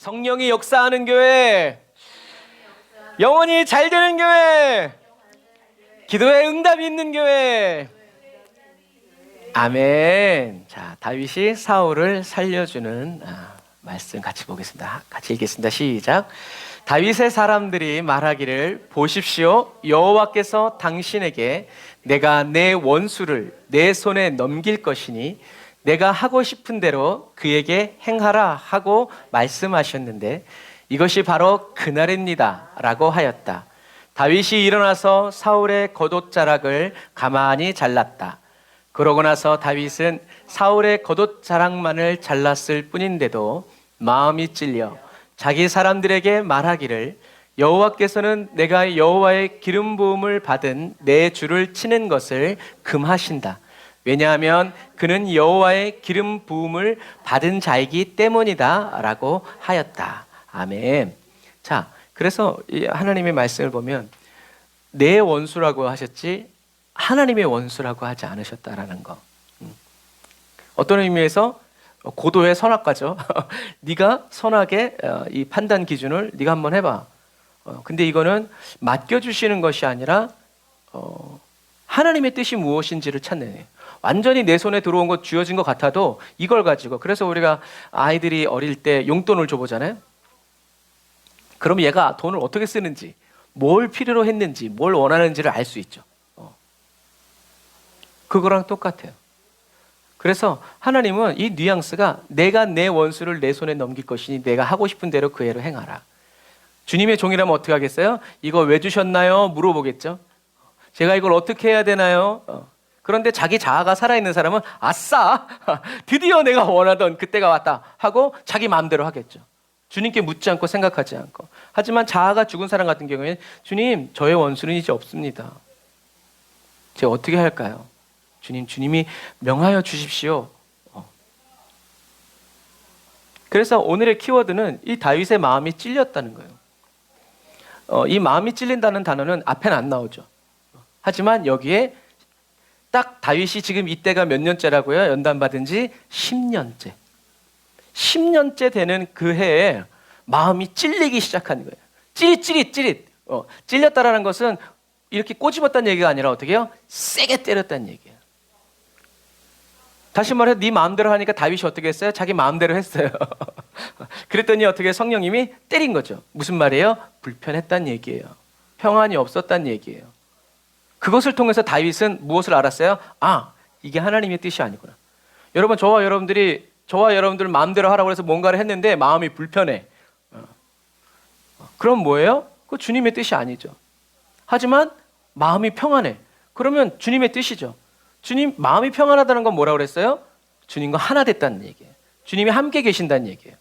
성령이 역사하는 교회, 영원히 잘 되는 교회, 기도에 응답이 있는 교회. 아멘. 자, 다윗이 사울을 살려주는 말씀 같이 보겠습니다. 같이 읽겠습니다. 시작. 다윗의 사람들이 말하기를 보십시오. 여호와께서 당신에게 내가 내 원수를 내 손에 넘길 것이니 내가 하고 싶은 대로 그에게 행하라 하고 말씀하셨는데 이것이 바로 그날입니다 라고 하였다. 다윗이 일어나서 사울의 겉옷자락을 가만히 잘랐다. 그러고 나서 다윗은 사울의 겉옷자락만을 잘랐을 뿐인데도 마음이 찔려 자기 사람들에게 말하기를 여호와께서는 내가 여호와의 기름 부음을 받은 내 주를 치는 것을 금하신다. 왜냐하면 그는 여호와의 기름 부음을 받은 자이기 때문이다 라고 하였다. 아멘. 자, 그래서 이 하나님의 말씀을 보면 내 원수라고 하셨지 하나님의 원수라고 하지 않으셨다라는 거. 어떤 의미에서 고도의 선악과죠. 네가 선악의 이 판단 기준을 네가 한번 해봐. 근데 이거는 맡겨주시는 것이 아니라 하나님의 뜻이 무엇인지를 찾는 거예요. 완전히 내 손에 들어온 것 쥐어진 것 같아도 이걸 가지고, 그래서 우리가 아이들이 어릴 때 용돈을 줘보잖아요. 그럼 얘가 돈을 어떻게 쓰는지, 뭘 필요로 했는지, 뭘 원하는지를 알 수 있죠. 그거랑 똑같아요. 그래서 하나님은 이 뉘앙스가 내가 내 원수를 내 손에 넘길 것이니 내가 하고 싶은 대로 그 애로 행하라. 주님의 종이라면 어떻게 하겠어요? 이거 왜 주셨나요? 물어보겠죠. 제가 이걸 어떻게 해야 되나요? 그런데 자기 자아가 살아있는 사람은 아싸! 드디어 내가 원하던 그때가 왔다 하고 자기 마음대로 하겠죠. 주님께 묻지 않고 생각하지 않고. 하지만 자아가 죽은 사람 같은 경우에는 주님, 저의 원수는 이제 없습니다. 제가 어떻게 할까요? 주님, 주님이 명하여 주십시오. 그래서 오늘의 키워드는 이 다윗의 마음이 찔렸다는 거예요. 이 마음이 찔린다는 단어는 앞에는 안 나오죠. 하지만 여기에 딱 다윗이 지금 이때가 몇 년째라고요? 연단받은 지 10년째. 10년째 되는 그 해에 마음이 찔리기 시작한 거예요. 찌릿. 찔렸다라는 것은 이렇게 꼬집었다는 얘기가 아니라 어떻게 해요? 세게 때렸다는 얘기예요. 다시 말해 네 마음대로 하니까 다윗이 어떻게 했어요? 자기 마음대로 했어요. 그랬더니 어떻게 성령님이 때린 거죠. 무슨 말이에요? 불편했다는 얘기예요. 평안이 없었다는 얘기예요. 그것을 통해서 다윗은 무엇을 알았어요? 아, 이게 하나님의 뜻이 아니구나. 여러분, 저와 여러분들 마음대로 하라고 해서 뭔가를 했는데 마음이 불편해. 그럼 뭐예요? 그 주님의 뜻이 아니죠. 하지만 마음이 평안해. 그러면 주님의 뜻이죠. 주님 마음이 평안하다는 건 뭐라고 그랬어요? 주님과 하나 됐다는 얘기예요. 주님이 함께 계신다는 얘기예요.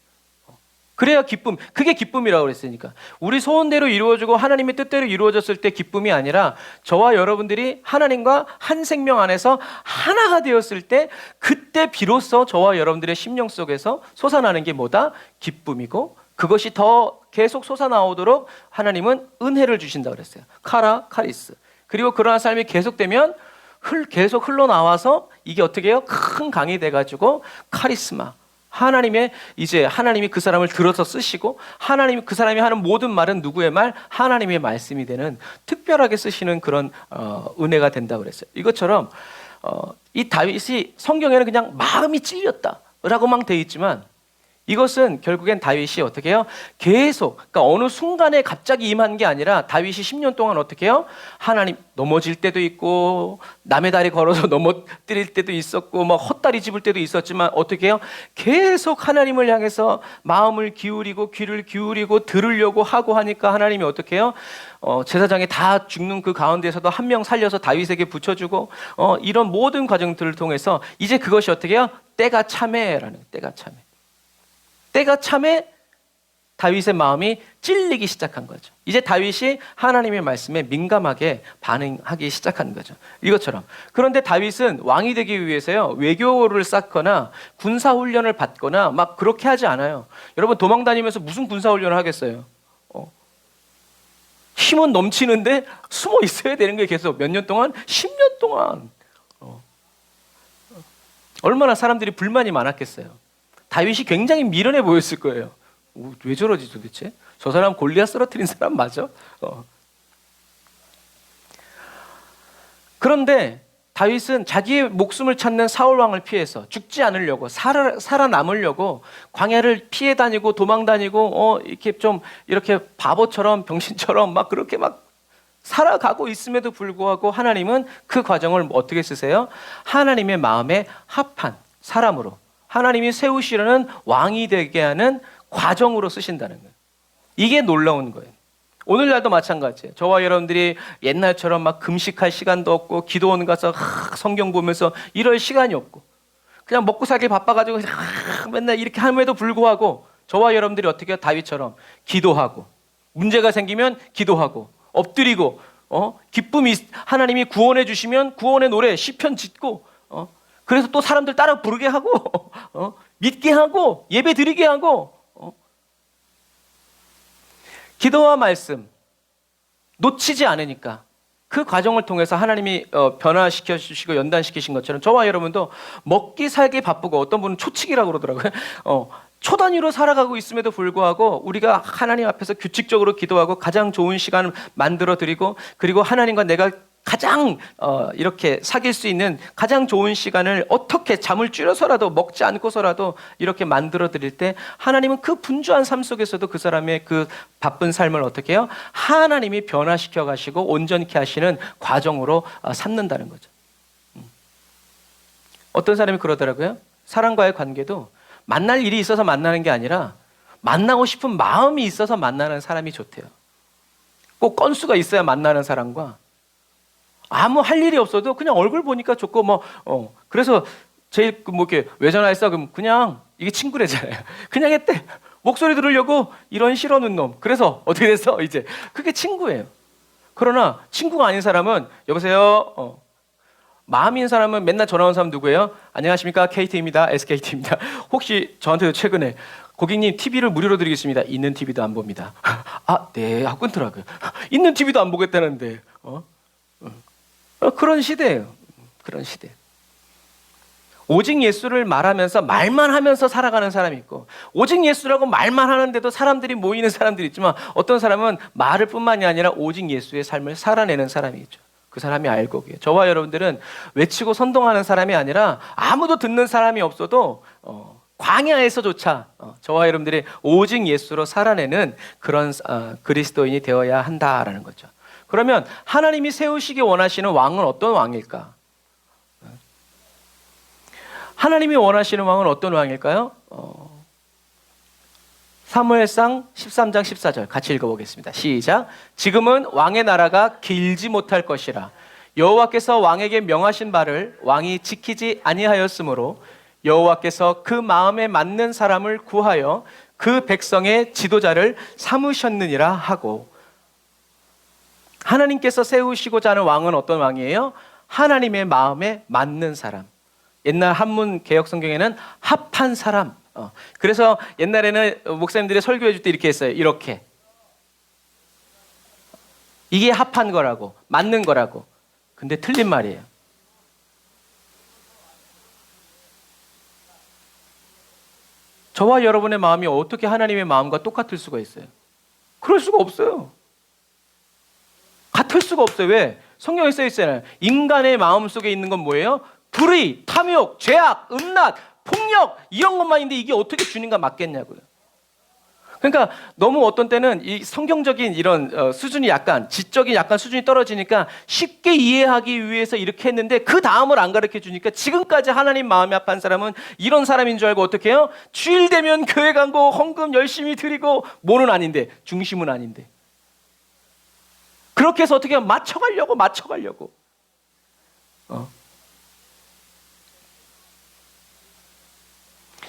그래야 기쁨, 그게 기쁨이라고 그랬으니까. 우리 소원대로 이루어지고 하나님의 뜻대로 이루어졌을 때 기쁨이 아니라 저와 여러분들이 하나님과 한 생명 안에서 하나가 되었을 때 그때 비로소 저와 여러분들의 심령 속에서 솟아나는 게 뭐다? 기쁨이고, 그것이 더 계속 솟아나오도록 하나님은 은혜를 주신다고 그랬어요. 카리스. 그리고 그러한 삶이 계속되면 계속 흘러나와서 이게 어떻게 해요? 큰 강이 돼가지고 카리스마. 하나님이 그 사람을 들어서 쓰시고 하나님이 그 사람이 하는 모든 말은 누구의 말? 하나님의 말씀이 되는 특별하게 쓰시는 그런 은혜가 된다고 그랬어요. 이것처럼 이 다윗이 성경에는 그냥 마음이 찔렸다라고만 돼 있지만 이것은 결국엔 다윗이 어떻게 해요? 계속, 그러니까 어느 순간에 갑자기 임한 게 아니라 다윗이 10년 동안 어떻게 해요? 하나님 넘어질 때도 있고 남의 다리 걸어서 넘어뜨릴 때도 있었고 막 헛다리 짚을 때도 있었지만 어떻게 해요? 계속 하나님을 향해서 마음을 기울이고 귀를 기울이고 들으려고 하고 하니까 하나님이 어떻게 해요? 제사장이 다 죽는 그 가운데서도 한 명 살려서 다윗에게 붙여주고 이런 모든 과정들을 통해서 이제 그것이 어떻게 해요? 때가 참해라는, 때가 참에 다윗의 마음이 찔리기 시작한 거죠. 이제 다윗이 하나님의 말씀에 민감하게 반응하기 시작한 거죠. 이것처럼. 그런데 다윗은 왕이 되기 위해서요, 외교를 쌓거나 군사훈련을 받거나 막 그렇게 하지 않아요. 여러분, 도망다니면서 무슨 군사훈련을 하겠어요? 힘은 넘치는데 숨어 있어야 되는 게 계속 몇 년 동안? 10년 동안. 얼마나 사람들이 불만이 많았겠어요. 다윗이 굉장히 미련해 보였을 거예요. 왜 저러지 도대체? 저 사람 골리앗 쓰러뜨린 사람 맞아? 그런데 다윗은 자기의 목숨을 찾는 사울 왕을 피해서 죽지 않으려고 살아남으려고 광야를 피해 다니고 도망 다니고 이렇게 좀 이렇게 바보처럼 병신처럼 막 그렇게 막 살아가고 있음에도 불구하고 하나님은 그 과정을 어떻게 쓰세요? 하나님의 마음에 합한 사람으로 하나님이 세우시려는 왕이 되게 하는 과정으로 쓰신다는 거예요. 이게 놀라운 거예요. 오늘날도 마찬가지예요. 저와 여러분들이 옛날처럼 막 금식할 시간도 없고 기도원 가서 성경 보면서 이럴 시간이 없고 그냥 먹고 살기 바빠가지고 맨날 이렇게 함에도 불구하고 저와 여러분들이 어떻게 해요? 다윗처럼 기도하고 문제가 생기면 기도하고 엎드리고 기쁨이 하나님이 구원해 주시면 구원의 노래 시편 짓고 그래서 또 사람들 따라 부르게 하고 믿게 하고 예배 드리게 하고 기도와 말씀 놓치지 않으니까 그 과정을 통해서 하나님이 변화시켜 주시고 연단시키신 것처럼 저와 여러분도 먹기 살기 바쁘고 어떤 분은 초칙이라고 그러더라고요. 초 단위로 살아가고 있음에도 불구하고 우리가 하나님 앞에서 규칙적으로 기도하고 가장 좋은 시간을 만들어 드리고 그리고 하나님과 내가 가장 이렇게 사귈 수 있는 가장 좋은 시간을 어떻게 잠을 줄여서라도 먹지 않고서라도 이렇게 만들어 드릴 때 하나님은 그 분주한 삶 속에서도 그 사람의 그 바쁜 삶을 어떻게 해요? 하나님이 변화시켜 가시고 온전케 하시는 과정으로 삼는다는 거죠. 어떤 사람이 그러더라고요. 사람과의 관계도 만날 일이 있어서 만나는 게 아니라 만나고 싶은 마음이 있어서 만나는 사람이 좋대요. 꼭 건수가 있어야 만나는 사람과 아무 할 일이 없어도 그냥 얼굴 보니까 좋고 그래서 제일 뭐 이렇게 왜 전화했어? 그럼 그냥 이게 친구래잖아요. 그냥 했대. 목소리 들으려고 이런 싫어하는 놈. 그래서 어떻게 됐어? 이제 그게 친구예요. 그러나 친구가 아닌 사람은 여보세요. 마음인 사람은 맨날 전화 온 사람 누구예요? 안녕하십니까? KT입니다. SKT입니다. 혹시 저한테도 최근에 고객님 TV를 무료로 드리겠습니다. 있는 TV도 안 봅니다. 아, 네. 하고 끊더라고요. 있는 TV도 안 보겠다는데. 그런 시대예요. 그런 시대. 오직 예수를 말하면서 말만 하면서 살아가는 사람이 있고 오직 예수라고 말만 하는데도 사람들이 모이는 사람들이 있지만 어떤 사람은 말을 뿐만이 아니라 오직 예수의 삶을 살아내는 사람이 있죠. 그 사람이 알고 계세요. 저와 여러분들은 외치고 선동하는 사람이 아니라 아무도 듣는 사람이 없어도 광야에서조차 저와 여러분들이 오직 예수로 살아내는 그런 그리스도인이 되어야 한다라는 거죠. 그러면 하나님이 세우시기 원하시는 왕은 어떤 왕일까? 하나님이 원하시는 왕은 어떤 왕일까요? 사무엘상 13장 14절 같이 읽어보겠습니다. 시작. 지금은 왕의 나라가 길지 못할 것이라 여호와께서 왕에게 명하신 바를 왕이 지키지 아니하였으므로 여호와께서 그 마음에 맞는 사람을 구하여 그 백성의 지도자를 삼으셨느니라 하고 하나님께서 세우시고자 하는 왕은 어떤 왕이에요? 하나님의 마음에 맞는 사람. 옛날 한문 개역 성경에는 합한 사람. 그래서 옛날에는 목사님들이 설교해 줄 때 이렇게 했어요. 이렇게. 이게 합한 거라고. 맞는 거라고. 근데 틀린 말이에요. 저와 여러분의 마음이 어떻게 하나님의 마음과 똑같을 수가 있어요? 그럴 수가 없어요. 같을 수가 없어요. 왜? 성경에 써 있잖아요. 인간의 마음 속에 있는 건 뭐예요? 불의, 탐욕, 죄악, 음란, 폭력 이런 것만인데 이게 어떻게 주님과 맞겠냐고요. 그러니까 너무 어떤 때는 이 성경적인 이런 수준이 약간 지적인 약간 수준이 떨어지니까 쉽게 이해하기 위해서 이렇게 했는데 그 다음을 안 가르쳐 주니까 지금까지 하나님 마음에 합한 사람은 이런 사람인 줄 알고 어떻게 해요? 주일 되면 교회 가고 헌금 열심히 드리고 뭐는 아닌데 중심은 아닌데 그렇게 해서 어떻게 맞춰가려고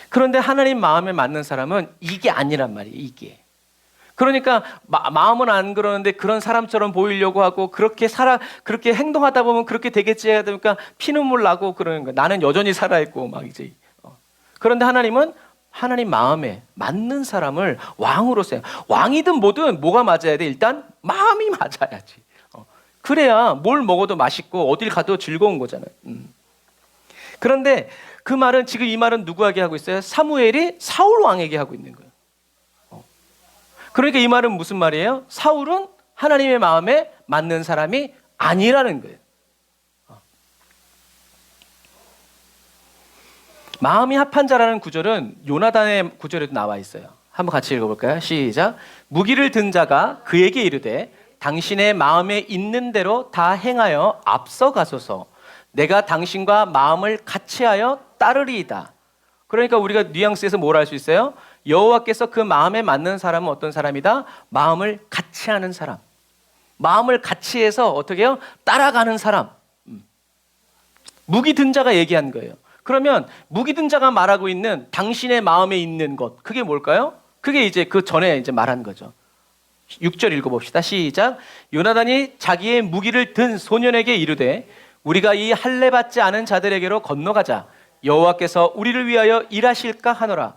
그런데 하나님 마음에 맞는 사람은 이게 아니란 말이에요. 이게. 그러니까 마음은 안 그러는데 그런 사람처럼 보이려고 하고 그렇게 행동하다 보면 그렇게 되겠지 해야 되니까 피눈물 나고 그러는 거예요. 나는 여전히 살아있고 막 이제. 그런데 하나님은 하나님 마음에 맞는 사람을 왕으로 써요. 왕이든 뭐든 뭐가 맞아야 돼? 일단 마음이 맞아야지. 그래야 뭘 먹어도 맛있고 어딜 가도 즐거운 거잖아요. 그런데 그 말은 지금 이 말은 누구에게 하고 있어요? 사무엘이 사울 왕에게 하고 있는 거예요. 그러니까 이 말은 무슨 말이에요? 사울은 하나님의 마음에 맞는 사람이 아니라는 거예요. 마음이 합한 자라는 구절은 요나단의 구절에도 나와 있어요. 한번 같이 읽어볼까요? 시작. 무기를 든 자가 그에게 이르되 당신의 마음에 있는 대로 다 행하여 앞서가소서. 내가 당신과 마음을 같이하여 따르리이다. 그러니까 우리가 뉘앙스에서 뭘 알 수 있어요? 여호와께서 그 마음에 맞는 사람은 어떤 사람이다? 마음을 같이 하는 사람. 마음을 같이 해서 어떻게 해요? 따라가는 사람. 무기 든 자가 얘기한 거예요. 그러면 무기 든 자가 말하고 있는 당신의 마음에 있는 것, 그게 뭘까요? 그게 이제 그 전에 이제 말한 거죠. 6절 읽어봅시다. 시작. 요나단이 자기의 무기를 든 소년에게 이르되 우리가 이 할례 받지 않은 자들에게로 건너가자. 여호와께서 우리를 위하여 일하실까 하노라.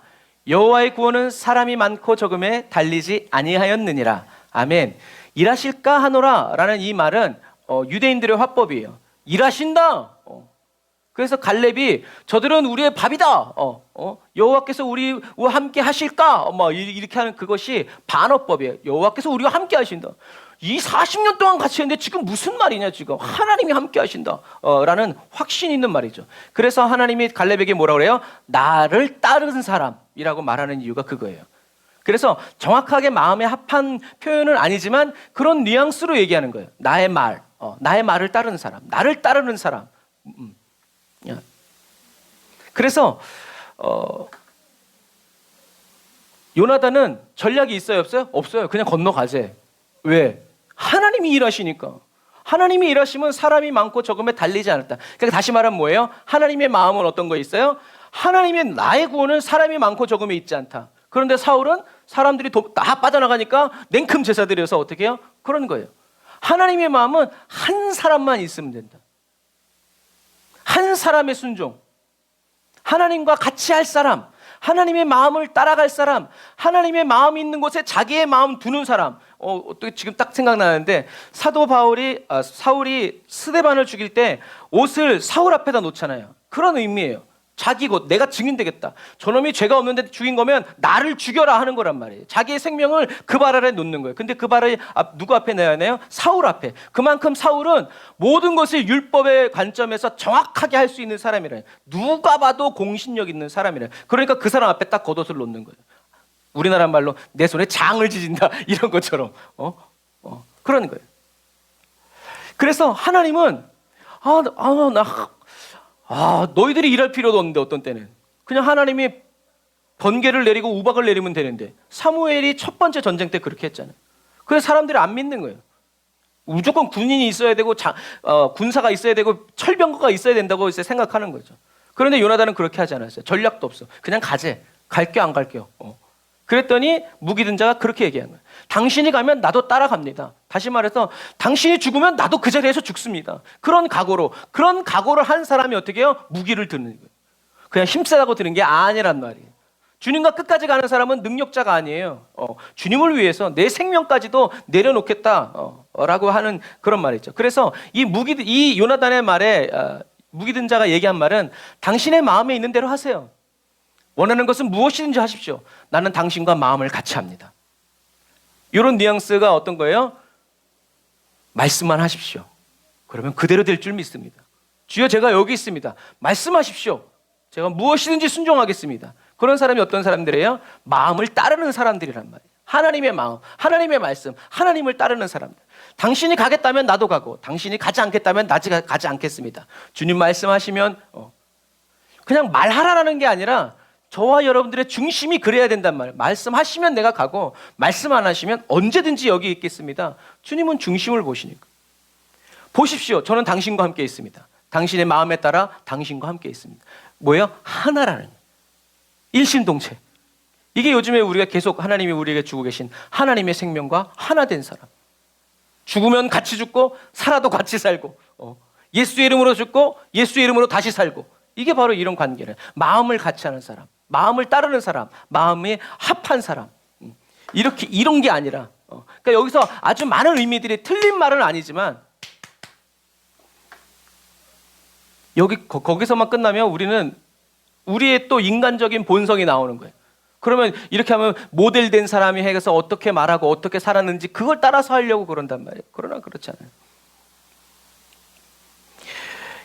여호와의 구원은 사람이 많고 적음에 달리지 아니하였느니라. 아멘. 일하실까 하노라 라는 이 말은 유대인들의 화법이에요. 일하신다. 그래서 갈렙이 저들은 우리의 밥이다. 여호와께서 우리와 함께 하실까? 이렇게 하는 그것이 반어법이에요. 여호와께서 우리와 함께 하신다. 이 40년 동안 같이 했는데 지금 무슨 말이냐 지금. 하나님이 함께 하신다. 라는 확신 있는 말이죠. 그래서 하나님이 갈렙에게 뭐라고 그래요? 나를 따르는 사람이라고 말하는 이유가 그거예요. 그래서 정확하게 마음에 합한 표현은 아니지만 그런 뉘앙스로 얘기하는 거예요. 나의 말, 나의 말을 따르는 사람, 나를 따르는 사람. 그래서 요나단은 전략이 있어요, 없어요? 없어요. 그냥 건너가재. 왜? 하나님이 일하시니까. 하나님이 일하시면 사람이 많고 적음에 달리지 않았다. 그러니까 다시 말하면 뭐예요? 하나님의 마음은 어떤 거 있어요? 하나님의 나의 구원은 사람이 많고 적음에 있지 않다. 그런데 사울은 사람들이 다 빠져나가니까 냉큼 제사 드려서 어떻게 해요? 그런 거예요. 하나님의 마음은 한 사람만 있으면 된다. 한 사람의 순종. 하나님과 같이 할 사람, 하나님의 마음을 따라갈 사람, 하나님의 마음이 있는 곳에 자기의 마음 두는 사람. 또 지금 딱 생각나는데 사울이 스데반을 죽일 때 옷을 사울 앞에다 놓잖아요. 그런 의미예요. 자기 것, 내가 증인되겠다. 저놈이 죄가 없는데 죽인 거면 나를 죽여라 하는 거란 말이에요. 자기의 생명을 그 발 아래 놓는 거예요. 근데 그 발을 누구 앞에 내야 하나요? 사울 앞에. 그만큼 사울은 모든 것을 율법의 관점에서 정확하게 할 수 있는 사람이래요. 누가 봐도 공신력 있는 사람이래요. 그러니까 그 사람 앞에 딱 겉옷을 놓는 거예요. 우리나라 말로 내 손에 장을 지진다 이런 것처럼 그런 거예요. 그래서 하나님은 너희들이 일할 필요도 없는데 어떤 때는 그냥 하나님이 번개를 내리고 우박을 내리면 되는데 사무엘이 첫 번째 전쟁 때 그렇게 했잖아요. 그래서 사람들이 안 믿는 거예요. 무조건 군인이 있어야 되고 군사가 있어야 되고 철병거가 있어야 된다고 이제 생각하는 거죠. 그런데 요나단은 그렇게 하지 않았어요. 전략도 없어. 그냥 가재. 갈게요 안 갈게요. 그랬더니 무기 든 자가 그렇게 얘기한 거예요. 당신이 가면 나도 따라갑니다. 다시 말해서 당신이 죽으면 나도 그 자리에서 죽습니다. 그런 각오를 한 사람이 어떻게 해요? 무기를 드는 거예요. 그냥 힘세다고 드는 게 아니란 말이에요. 주님과 끝까지 가는 사람은 능력자가 아니에요. 주님을 위해서 내 생명까지도 내려놓겠다 라고 하는 그런 말이죠. 그래서 이 요나단의 말에 무기 든 자가 얘기한 말은 당신의 마음에 있는 대로 하세요. 원하는 것은 무엇이든지 하십시오. 나는 당신과 마음을 같이 합니다. 이런 뉘앙스가 어떤 거예요? 말씀만 하십시오. 그러면 그대로 될 줄 믿습니다. 주여 제가 여기 있습니다. 말씀하십시오. 제가 무엇이든지 순종하겠습니다. 그런 사람이 어떤 사람들이에요? 마음을 따르는 사람들이란 말이에요. 하나님의 마음, 하나님의 말씀, 하나님을 따르는 사람들. 당신이 가겠다면 나도 가고 당신이 가지 않겠다면 나도 가지 않겠습니다. 주님 말씀하시면 그냥 말하라는 게 아니라 저와 여러분들의 중심이 그래야 된단 말이에요. 말씀하시면 내가 가고 말씀 안 하시면 언제든지 여기 있겠습니다. 주님은 중심을 보시니까. 보십시오. 저는 당신과 함께 있습니다. 당신의 마음에 따라 당신과 함께 있습니다. 뭐예요? 하나라는 일심동체. 이게 요즘에 우리가 계속 하나님이 우리에게 주고 계신 하나님의 생명과 하나 된 사람. 죽으면 같이 죽고 살아도 같이 살고 예수의 이름으로 죽고 예수의 이름으로 다시 살고 이게 바로 이런 관계를 마음을 같이 하는 사람. 마음을 따르는 사람, 마음에 합한 사람. 이런 게 아니라 그러니까 여기서 아주 많은 의미들이 틀린 말은 아니지만 거기서만 끝나면 우리는 우리의 또 인간적인 본성이 나오는 거예요. 그러면 이렇게 하면 모델된 사람이 해서 어떻게 말하고 어떻게 살았는지 그걸 따라서 하려고 그런단 말이에요. 그러나 그렇지 않아요.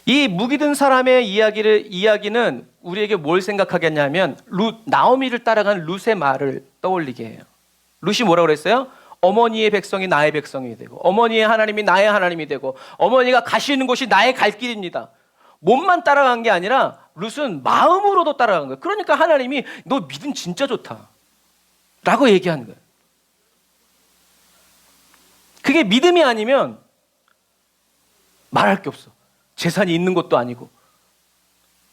이 무기 든 사람의 이야기는 우리에게 뭘 생각하겠냐면 나오미를 따라간 룻의 말을 떠올리게 해요. 룻이 뭐라고 그랬어요? 어머니의 백성이 나의 백성이 되고 어머니의 하나님이 나의 하나님이 되고 어머니가 가시는 곳이 나의 갈 길입니다. 몸만 따라간 게 아니라 룻은 마음으로도 따라간 거예요. 그러니까 하나님이 너 믿음 진짜 좋다 라고 얘기하는 거예요. 그게 믿음이 아니면 말할 게 없어. 재산이 있는 것도 아니고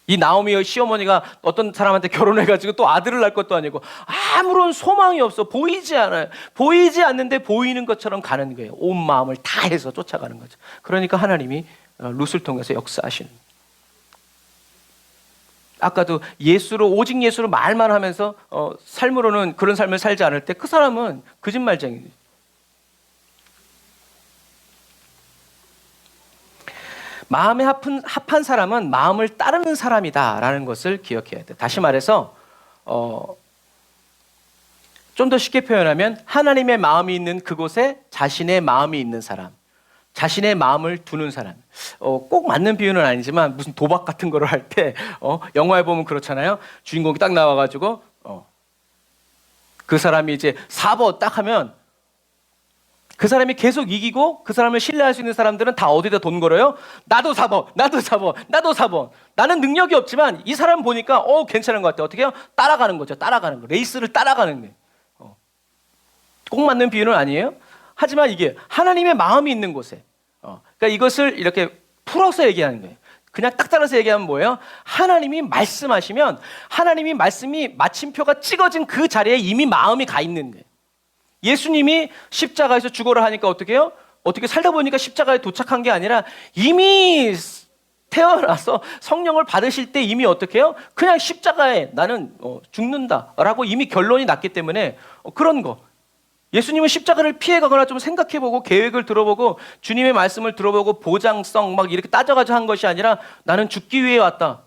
이 나오미의 시어머니가 어떤 사람한테 결혼해가지고 또 아들을 낳을 것도 아니고 아무런 소망이 없어. 보이지 않아요. 보이지 않는데 보이는 것처럼 가는 거예요. 온 마음을 다해서 쫓아가는 거죠. 그러니까 하나님이 룻을 통해서 역사하시는. 아까도 오직 예수로 말만 하면서 삶으로는 그런 삶을 살지 않을 때 그 사람은 거짓말쟁이죠. 마음에 합한 사람은 마음을 따르는 사람이다라는 것을 기억해야 돼. 다시 말해서 좀 더 쉽게 표현하면 하나님의 마음이 있는 그곳에 자신의 마음이 있는 사람, 자신의 마음을 두는 사람. 꼭 맞는 비유는 아니지만 무슨 도박 같은 거를 할 때 영화에 보면 그렇잖아요. 주인공이 딱 나와가지고 그 사람이 이제 4번 딱 하면 그 사람이 계속 이기고 그 사람을 신뢰할 수 있는 사람들은 다 어디다 돈 걸어요? 나도 4번, 나도 4번, 나도 4번. 나는 능력이 없지만 이 사람 보니까 괜찮은 것 같아. 어떻게 해요? 따라가는 거죠. 따라가는 거. 레이스를 따라가는 거예요. 꼭 맞는 비유는 아니에요. 하지만 이게 하나님의 마음이 있는 곳에 그러니까 이것을 이렇게 풀어서 얘기하는 거예요. 그냥 딱 잘라서 얘기하면 뭐예요? 하나님이 말씀하시면 하나님이 말씀이 마침표가 찍어진 그 자리에 이미 마음이 가 있는 거예요. 예수님이 십자가에서 죽어라 하니까 어떻게 해요? 어떻게 살다 보니까 십자가에 도착한 게 아니라 이미 태어나서 성령을 받으실 때 이미 어떻게 해요? 그냥 십자가에 나는 죽는다라고 이미 결론이 났기 때문에 그런 거. 예수님은 십자가를 피해가거나 좀 생각해보고 계획을 들어보고 주님의 말씀을 들어보고 보장성 막 이렇게 따져가지고 한 것이 아니라 나는 죽기 위해 왔다.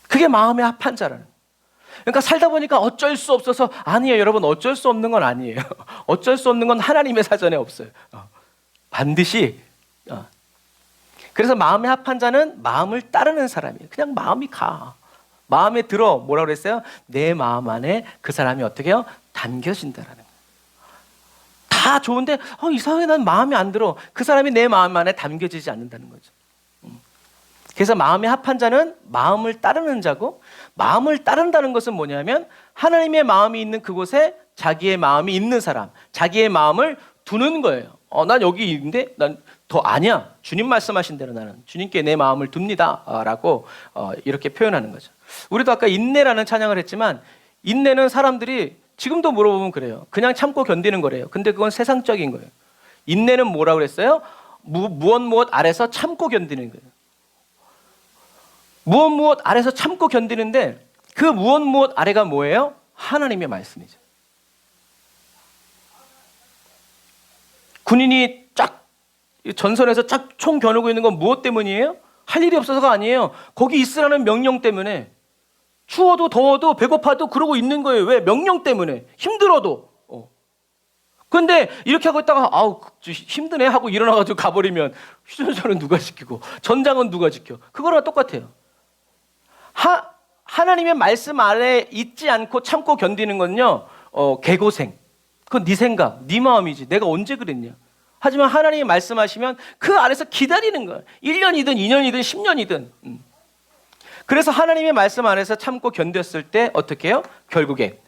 그게 마음에 합한 자라는. 그러니까 살다 보니까 어쩔 수 없어서 아니에요. 여러분 어쩔 수 없는 건 아니에요. 어쩔 수 없는 건 하나님의 사전에 없어요. 반드시. 그래서 마음에 합한 자는 마음을 따르는 사람이에요. 그냥 마음이 가. 마음에 들어. 뭐라고 그랬어요? 내 마음 안에 그 사람이 어떻게 해요? 담겨진다라는 거예요. 다 좋은데 이상하게 난 마음에 안 들어. 그 사람이 내 마음 안에 담겨지지 않는다는 거죠. 그래서 마음에 합한 자는 마음을 따르는 자고 마음을 따른다는 것은 뭐냐면 하나님의 마음이 있는 그곳에 자기의 마음이 있는 사람, 자기의 마음을 두는 거예요. 난 여기 있는데 난 더 아니야. 주님 말씀하신 대로 나는 주님께 내 마음을 둡니다 라고 이렇게 표현하는 거죠. 우리도 아까 인내라는 찬양을 했지만 인내는 사람들이 지금도 물어보면 그래요. 그냥 참고 견디는 거래요. 근데 그건 세상적인 거예요. 인내는 뭐라고 그랬어요? 무엇 아래서 참고 견디는 거예요. 무엇 아래서 참고 견디는데 그 무엇 아래가 뭐예요? 하나님의 말씀이죠. 군인이 쫙 전선에서 쫙 총 겨누고 있는 건 무엇 때문이에요? 할 일이 없어서가 아니에요. 거기 있으라는 명령 때문에. 추워도 더워도 배고파도 그러고 있는 거예요. 왜? 명령 때문에. 힘들어도. 근데 이렇게 하고 있다가 힘드네 하고 일어나가지고 가버리면 휴전선은 누가 지키고 전장은 누가 지켜? 그거랑 똑같아요. 하나님의 말씀 아래 있지 않고 참고 견디는 건요, 개고생. 그건 네 생각, 네 마음이지. 내가 언제 그랬냐. 하지만 하나님이 말씀하시면 그 아래서 기다리는 거예요. 1년이든 2년이든 10년이든. 그래서 하나님의 말씀 안에서 참고 견뎠을 때 어떻게 해요? 결국에.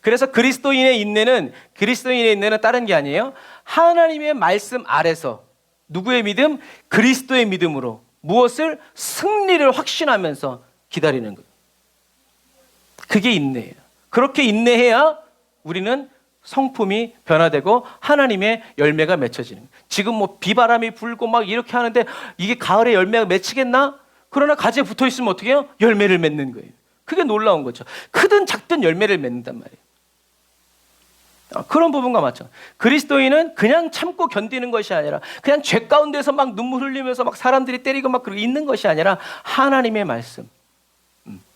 그래서 그리스도인의 인내는 다른 게 아니에요. 하나님의 말씀 아래서 누구의 믿음? 그리스도의 믿음으로 무엇을? 승리를 확신하면서 기다리는 거예요. 그게 인내예요. 그렇게 인내해야 우리는 성품이 변화되고 하나님의 열매가 맺혀지는 거예요. 지금 비바람이 불고 막 이렇게 하는데 이게 가을에 열매가 맺히겠나? 그러나 가지에 붙어 있으면 어떻게 해요? 열매를 맺는 거예요. 그게 놀라운 거죠. 크든 작든 열매를 맺는단 말이에요. 그런 부분과 맞죠. 그리스도인은 그냥 참고 견디는 것이 아니라 그냥 죄 가운데서 막 눈물 흘리면서 막 사람들이 때리고 막 그러고 있는 것이 아니라 하나님의 말씀.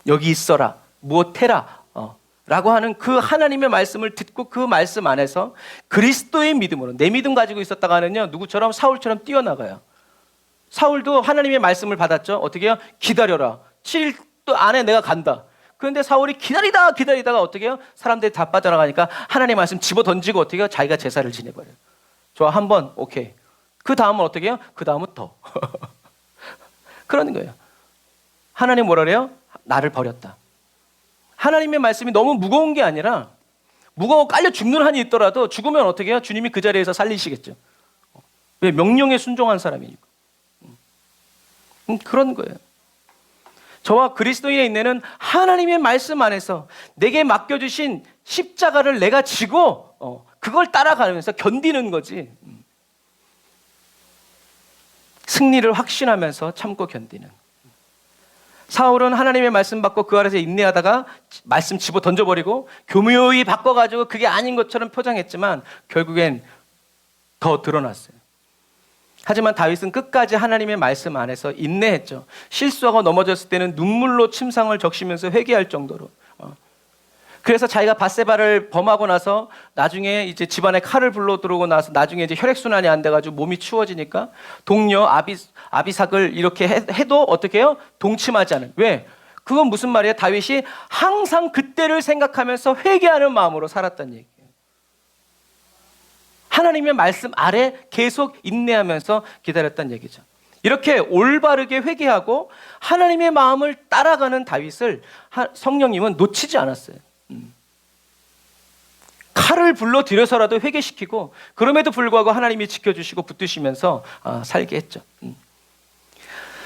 여기 있어라. 무엇해라 라고 하는 그 하나님의 말씀을 듣고 그 말씀 안에서 그리스도의 믿음으로 내 믿음 가지고 있었다가는요 누구처럼 사울처럼 뛰어나가요. 사울도 하나님의 말씀을 받았죠. 어떻게 해요? 기다려라. 7일 안에 내가 간다. 그런데 사울이 기다리다가 어떻게 해요? 사람들이 다 빠져나가니까 하나님의 말씀 집어 던지고 어떻게 해요? 자기가 제사를 지내버려요. 좋아, 한 번 오케이. 그 다음은 어떻게 해요? 그 다음은 더. 그러는 거예요. 하나님 뭐라 그래요? 나를 버렸다. 하나님의 말씀이 너무 무거운 게 아니라 무거워 깔려 죽는 한이 있더라도 죽으면 어떻게 해요? 주님이 그 자리에서 살리시겠죠. 왜? 명령에 순종한 사람이니까. 그런 거예요. 저와 그리스도인의 인내는 하나님의 말씀 안에서 내게 맡겨주신 십자가를 내가 지고 그걸 따라가면서 견디는 거지. 승리를 확신하면서 참고 견디는. 사울은 하나님의 말씀 받고 그 아래서 인내하다가 말씀 집어 던져버리고 교묘히 바꿔가지고 그게 아닌 것처럼 표장했지만 결국엔 더 드러났어요. 하지만 다윗은 끝까지 하나님의 말씀 안에서 인내했죠. 실수하고 넘어졌을 때는 눈물로 침상을 적시면서 회개할 정도로. 그래서 자기가 밧세바를 범하고 나서 나중에 이제 집안에 칼을 불러 들어오고 나서 나중에 이제 혈액순환이 안 돼가지고 몸이 추워지니까 동료 아비삭을 이렇게 해도 어떻게 해요? 동침하지 않은. 왜? 그건 무슨 말이에요? 다윗이 항상 그때를 생각하면서 회개하는 마음으로 살았다는 얘기예요. 하나님의 말씀 아래 계속 인내하면서 기다렸다는 얘기죠. 이렇게 올바르게 회개하고 하나님의 마음을 따라가는 다윗을 성령님은 놓치지 않았어요. 칼을 불러 들여서라도 회개시키고 그럼에도 불구하고 하나님이 지켜주시고 붙드시면서 살게 했죠.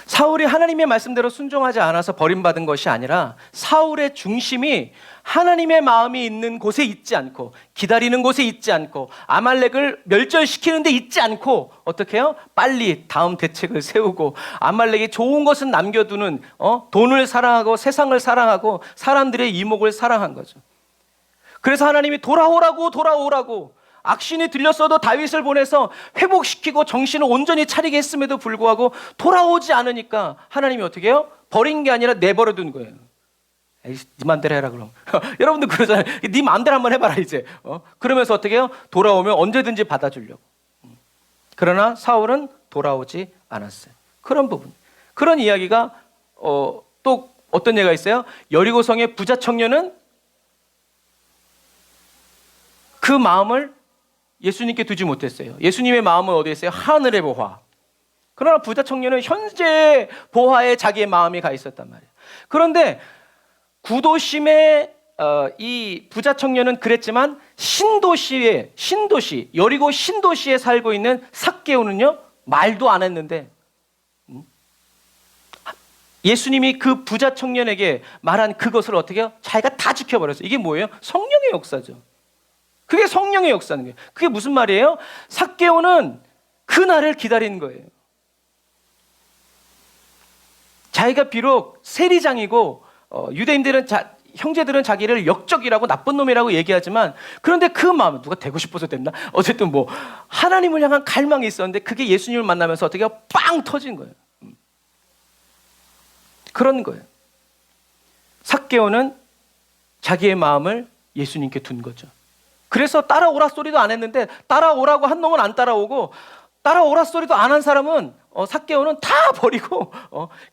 사울이 하나님의 말씀대로 순종하지 않아서 버림받은 것이 아니라 사울의 중심이 하나님의 마음이 있는 곳에 있지 않고 기다리는 곳에 있지 않고 아말렉을 멸절시키는 데 있지 않고 어떻게 해요? 빨리 다음 대책을 세우고 아말렉이 좋은 것은 남겨두는 돈을 사랑하고 세상을 사랑하고 사람들의 이목을 사랑한 거죠. 그래서 하나님이 돌아오라고 악신이 들렸어도 다윗을 보내서 회복시키고 정신을 온전히 차리게 했음에도 불구하고 돌아오지 않으니까 하나님이 어떻게 해요? 버린 게 아니라 내버려 둔 거예요. 에이, 네 맘대로 해라 그럼. 여러분들 그러잖아요. 네 맘대로 한번 해봐라 이제. 그러면서 어떻게 해요? 돌아오면 언제든지 받아주려고. 그러나 사울은 돌아오지 않았어요. 그런 부분. 그런 이야기가 또 어떤 예가 있어요? 여리고성의 부자 청년은 그 마음을 예수님께 두지 못했어요. 예수님의 마음은 어디에 있어요? 하늘의 보화. 그러나 부자 청년은 현재 보화에 자기의 마음이 가 있었단 말이에요. 그런데 구도심의 이 부자 청년은 그랬지만 신도시 여리고 신도시에 살고 있는 삭개오는요 말도 안 했는데 예수님이 그 부자 청년에게 말한 그것을 어떻게 해요? 자기가 다 지켜버렸어요. 이게 뭐예요? 성령의 역사죠. 그게 성령의 역사는 거예요. 그게 무슨 말이에요? 삭개오는 그날을 기다린 거예요. 자기가 비록 세리장이고 유대인들은 형제들은 자기를 역적이라고 나쁜 놈이라고 얘기하지만 그런데 그 마음 누가 되고 싶어서 됐나? 어쨌든 뭐 하나님을 향한 갈망이 있었는데 그게 예수님을 만나면서 어떻게 빵 터진 거예요. 그런 거예요. 삭개오는 자기의 마음을 예수님께 둔 거죠. 그래서 따라오라 소리도 안 했는데 따라오라고 한 놈은 안 따라오고 따라오라 소리도 안 한 사람은 삭개오는 다 버리고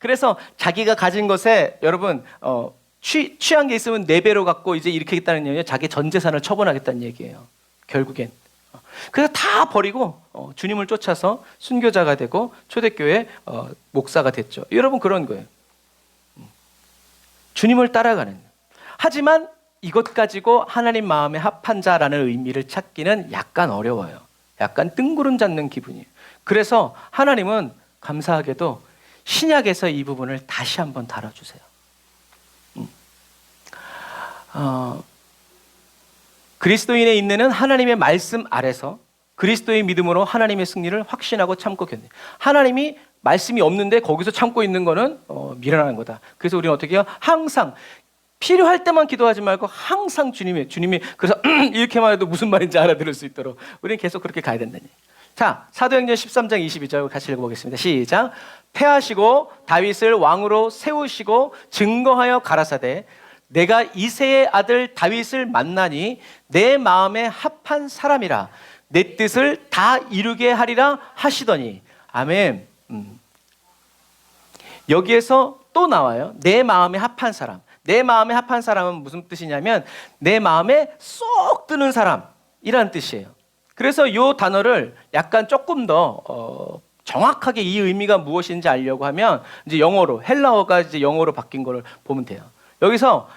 그래서 자기가 가진 것에 여러분 취한 게 있으면 4배로 갖고 이제 이렇게 하겠다는 얘기예요. 자기 전 재산을 처분하겠다는 얘기예요. 결국엔. 그래서 다 버리고 주님을 쫓아서 순교자가 되고 초대교회 목사가 됐죠. 여러분 그런 거예요. 주님을 따라가는. 하지만 이것 가지고 하나님 마음에 합한 자라는 의미를 찾기는 약간 어려워요. 약간 뜬구름 잡는 기분이에요. 그래서 하나님은 감사하게도 신약에서 이 부분을 다시 한번 다뤄주세요. 그리스도인의 인내는 하나님의 말씀 아래서 그리스도의 믿음으로 하나님의 승리를 확신하고 참고 견뎌요. 하나님이 말씀이 없는데 거기서 참고 있는 거는 미련한 거다. 그래서 우리는 어떻게 해요? 항상 필요할 때만 기도하지 말고 항상 주님이 그래서 이렇게만 해도 무슨 말인지 알아들을 수 있도록 우리는 계속 그렇게 가야 된다니. 자, 사도행전 13장 22절 같이 읽어보겠습니다. 시작. 패하시고 다윗을 왕으로 세우시고 증거하여 가라사대 내가 이새의 아들 다윗을 만나니 내 마음에 합한 사람이라 내 뜻을 다 이루게 하리라 하시더니. 아멘. 여기에서 또 나와요. 내 마음에 합한 사람. 내 마음에 합한 사람은 무슨 뜻이냐면 내 마음에 쏙 드는 사람이라는 뜻이에요. 그래서 이 단어를 약간 조금 더 정확하게 이 의미가 무엇인지 알려고 하면 이제 영어로, 헬라어가 이제 영어로 바뀐 거를 보면 돼요. 여기서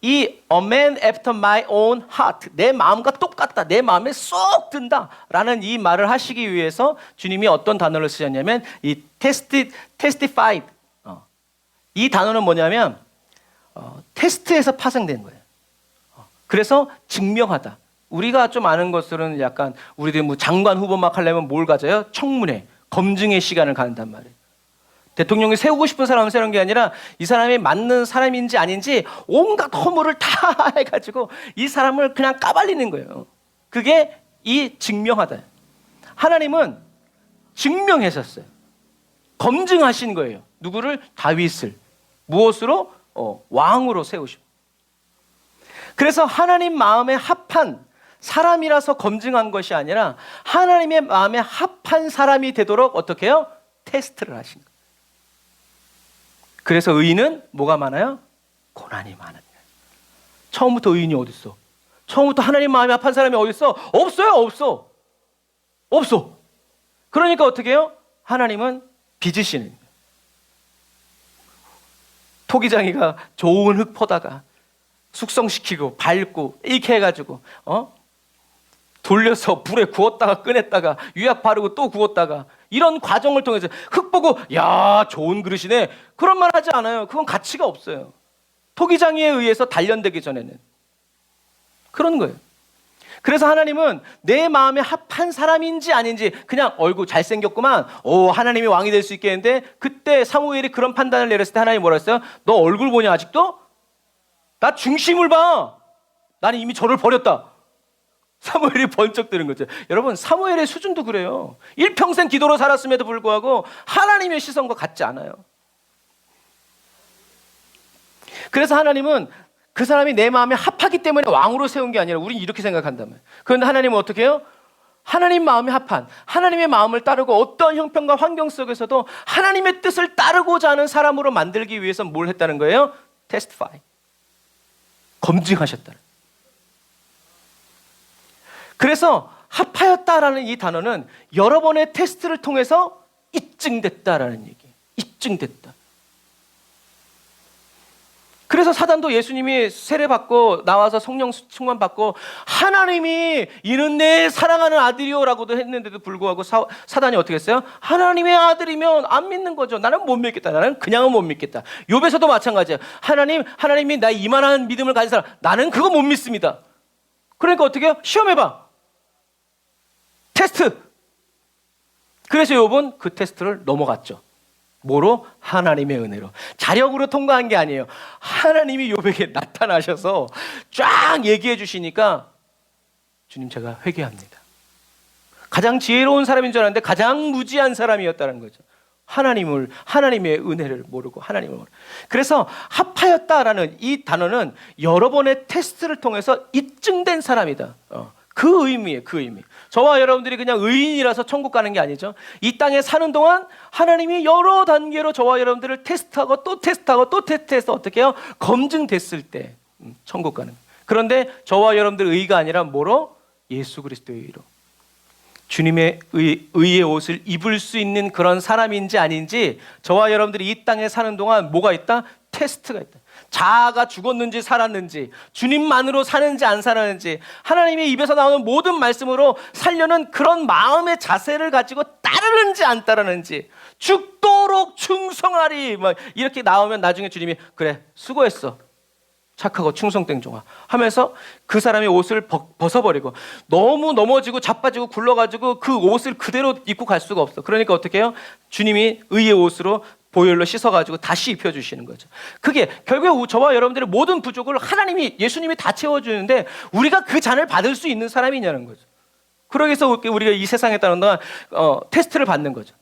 이 a man after my own heart, 내 마음과 똑같다, 내 마음에 쏙 든다라는 이 말을 하시기 위해서 주님이 어떤 단어를 쓰셨냐면 이 testified, 이 단어는 뭐냐면 테스트에서 파생된 거예요. 그래서 증명하다. 우리가 좀 아는 것들은 약간 우리들 뭐 장관 후보 막 하려면 뭘 가져요? 청문회, 검증의 시간을 갖는단 말이에요. 대통령이 세우고 싶은 사람은 세우는 게 아니라 이 사람이 맞는 사람인지 아닌지 온갖 허물을 다 해가지고 이 사람을 그냥 까발리는 거예요. 그게 이 증명하다. 하나님은 증명하셨어요. 검증하신 거예요. 누구를? 다윗을. 무엇으로? 왕으로 세우시고. 그래서 하나님 마음에 합한 사람이라서 검증한 것이 아니라 하나님의 마음에 합한 사람이 되도록 어떻게 해요? 테스트를 하신 거예요. 그래서 의인은 뭐가 많아요? 고난이 많은 거예요. 처음부터 의인이 어디 있어? 처음부터 하나님 마음에 합한 사람이 어디 있어? 없어요. 없어. 그러니까 어떻게 해요? 하나님은 빚으시는 거예요. 토기장이가 좋은 흙 퍼다가 숙성시키고 밟고 이렇게 해가지고 돌려서 불에 구웠다가 꺼냈다가 유약 바르고 또 구웠다가 이런 과정을 통해서 흙 보고 야 좋은 그릇이네 그런 말 하지 않아요. 그건 가치가 없어요. 토기장이에 의해서 단련되기 전에는 그런 거예요. 그래서 하나님은 내 마음에 합한 사람인지 아닌지 그냥 얼굴 잘생겼구만 하나님이 왕이 될 수 있겠는데, 그때 사무엘이 그런 판단을 내렸을 때 하나님이 뭐라 했어요? 너 얼굴 보냐 아직도? 나 중심을 봐. 나는 이미 저를 버렸다. 사무엘이 번쩍 드는 거죠. 여러분, 사무엘의 수준도 그래요. 일평생 기도로 살았음에도 불구하고 하나님의 시선과 같지 않아요. 그래서 하나님은 그 사람이 내 마음에 합하기 때문에 왕으로 세운 게 아니라 우린 이렇게 생각한다면, 그런데 하나님은 어떻게 해요? 하나님 마음에 합한, 하나님의 마음을 따르고 어떤 형편과 환경 속에서도 하나님의 뜻을 따르고자 하는 사람으로 만들기 위해서 뭘 했다는 거예요? testify, 검증하셨다는. 그래서 합하였다라는 이 단어는 여러 번의 테스트를 통해서 입증됐다라는 얘기예요. 입증됐다. 그래서 사단도 예수님이 세례받고 나와서 성령 충만받고 하나님이 이는 내 사랑하는 아들이요 라고도 했는데도 불구하고 사단이 어떻게 했어요? 하나님의 아들이면 안 믿는 거죠. 나는 못 믿겠다. 나는 그냥은 못 믿겠다. 욥에서도 마찬가지예요. 하나님이 나 이만한 믿음을 가진 사람, 나는 그거 못 믿습니다. 그러니까 어떻게 해요? 시험해봐. 테스트. 그래서 욥은 그 테스트를 넘어갔죠. 뭐로? 하나님의 은혜로. 자력으로 통과한 게 아니에요. 하나님이 욥에게 나타나셔서 쫙 얘기해 주시니까 주님 제가 회개합니다. 가장 지혜로운 사람인 줄 알았는데 가장 무지한 사람이었다는 거죠. 하나님의 은혜를 모르고 하나님을 모르고. 그래서 합하였다라는 이 단어는 여러 번의 테스트를 통해서 입증된 사람이다. 그 의미예요. 그 의미. 저와 여러분들이 그냥 의인이라서 천국 가는 게 아니죠. 이 땅에 사는 동안 하나님이 여러 단계로 저와 여러분들을 테스트하고 또 테스트하고 또 테스트해서 어떻게 해요? 검증됐을 때 천국 가는. 그런데 저와 여러분들 의가 아니라 뭐로? 예수 그리스도의 의로. 주님의 의의 옷을 입을 수 있는 그런 사람인지 아닌지 저와 여러분들이 이 땅에 사는 동안 뭐가 있다? 테스트가 있다. 자아가 죽었는지 살았는지, 주님만으로 사는지 안 사는지, 하나님의 입에서 나오는 모든 말씀으로 살려는 그런 마음의 자세를 가지고 따르는지 안 따르는지, 죽도록 충성하리 막 이렇게 나오면 나중에 주님이 그래 수고했어 착하고 충성된 종아 하면서 그 사람의 옷을 벗어버리고, 너무 넘어지고 자빠지고 굴러가지고 그 옷을 그대로 입고 갈 수가 없어. 그러니까 어떻게 해요? 주님이 의의 옷으로 보혈로 씻어가지고 다시 입혀주시는 거죠. 그게 결국에 저와 여러분들의 모든 부족을 예수님이 다 채워주는데 우리가 그 잔을 받을 수 있는 사람이냐는 거죠. 그러기 위해서 우리가 이 세상에 따른 동안 테스트를 받는 거죠.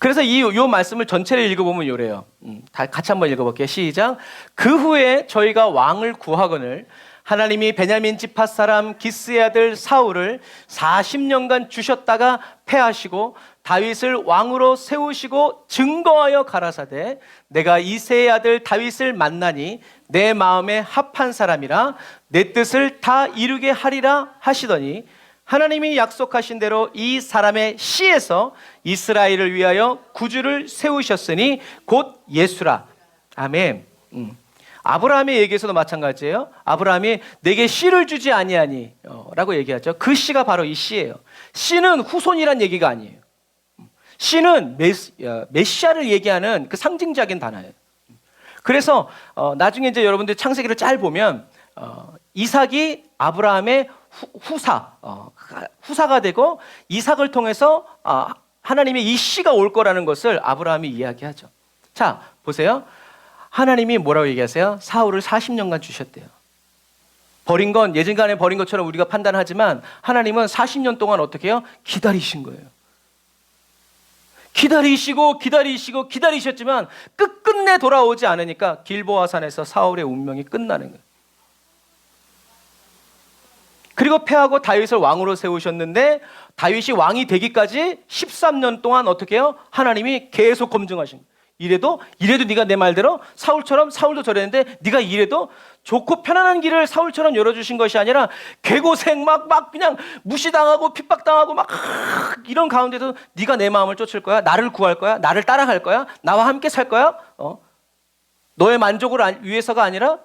그래서 요 말씀을 전체를 읽어보면 요래요. 다 같이 한번 읽어볼게요. 시작. 그 후에 저희가 왕을 구하거늘 하나님이 베냐민 지파 사람 기스의 아들 사울을 40년간 주셨다가 패하시고 다윗을 왕으로 세우시고 증거하여 가라사대 내가 이새의 아들 다윗을 만나니 내 마음에 합한 사람이라 내 뜻을 다 이루게 하리라 하시더니 하나님이 약속하신 대로 이 사람의 씨에서 이스라엘을 위하여 구주를 세우셨으니 곧 예수라. 아멘. 아브라함의 얘기에서도 마찬가지예요. 아브라함이 내게 씨를 주지 아니하니 라고 얘기하죠. 그 씨가 바로 이 씨예요. 씨는 후손이란 얘기가 아니에요. 씨는 메시아를 얘기하는 그 상징적인 단어예요. 그래서 나중에 이제 여러분들 창세기를 잘 보면 이삭이 아브라함의 후사가 되고 이삭을 통해서 하나님의 이 씨가 올 거라는 것을 아브라함이 이야기하죠. 자, 보세요. 하나님이 뭐라고 얘기하세요? 사울을 40년간 주셨대요. 버린 건 예전간에 버린 것처럼 우리가 판단하지만 하나님은 40년 동안 어떻게 해요? 기다리신 거예요. 기다리셨지만 끝끝내 돌아오지 않으니까 길보아 산에서 사울의 운명이 끝나는 거예요. 그리고 패하고 다윗을 왕으로 세우셨는데 다윗이 왕이 되기까지 13년 동안 어떻게 해요? 하나님이 계속 검증하신 거예요. 이래도 네가 내 말대로 사울도 저랬는데 네가 이래도 좋고 편안한 길을 사울처럼 열어주신 것이 아니라 개고생 막 그냥 무시당하고 핍박당하고 막 이런 가운데도 네가 내 마음을 쫓을 거야? 나를 구할 거야? 나를 따라갈 거야? 나와 함께 살 거야? 너의 만족을 위해서가 아니라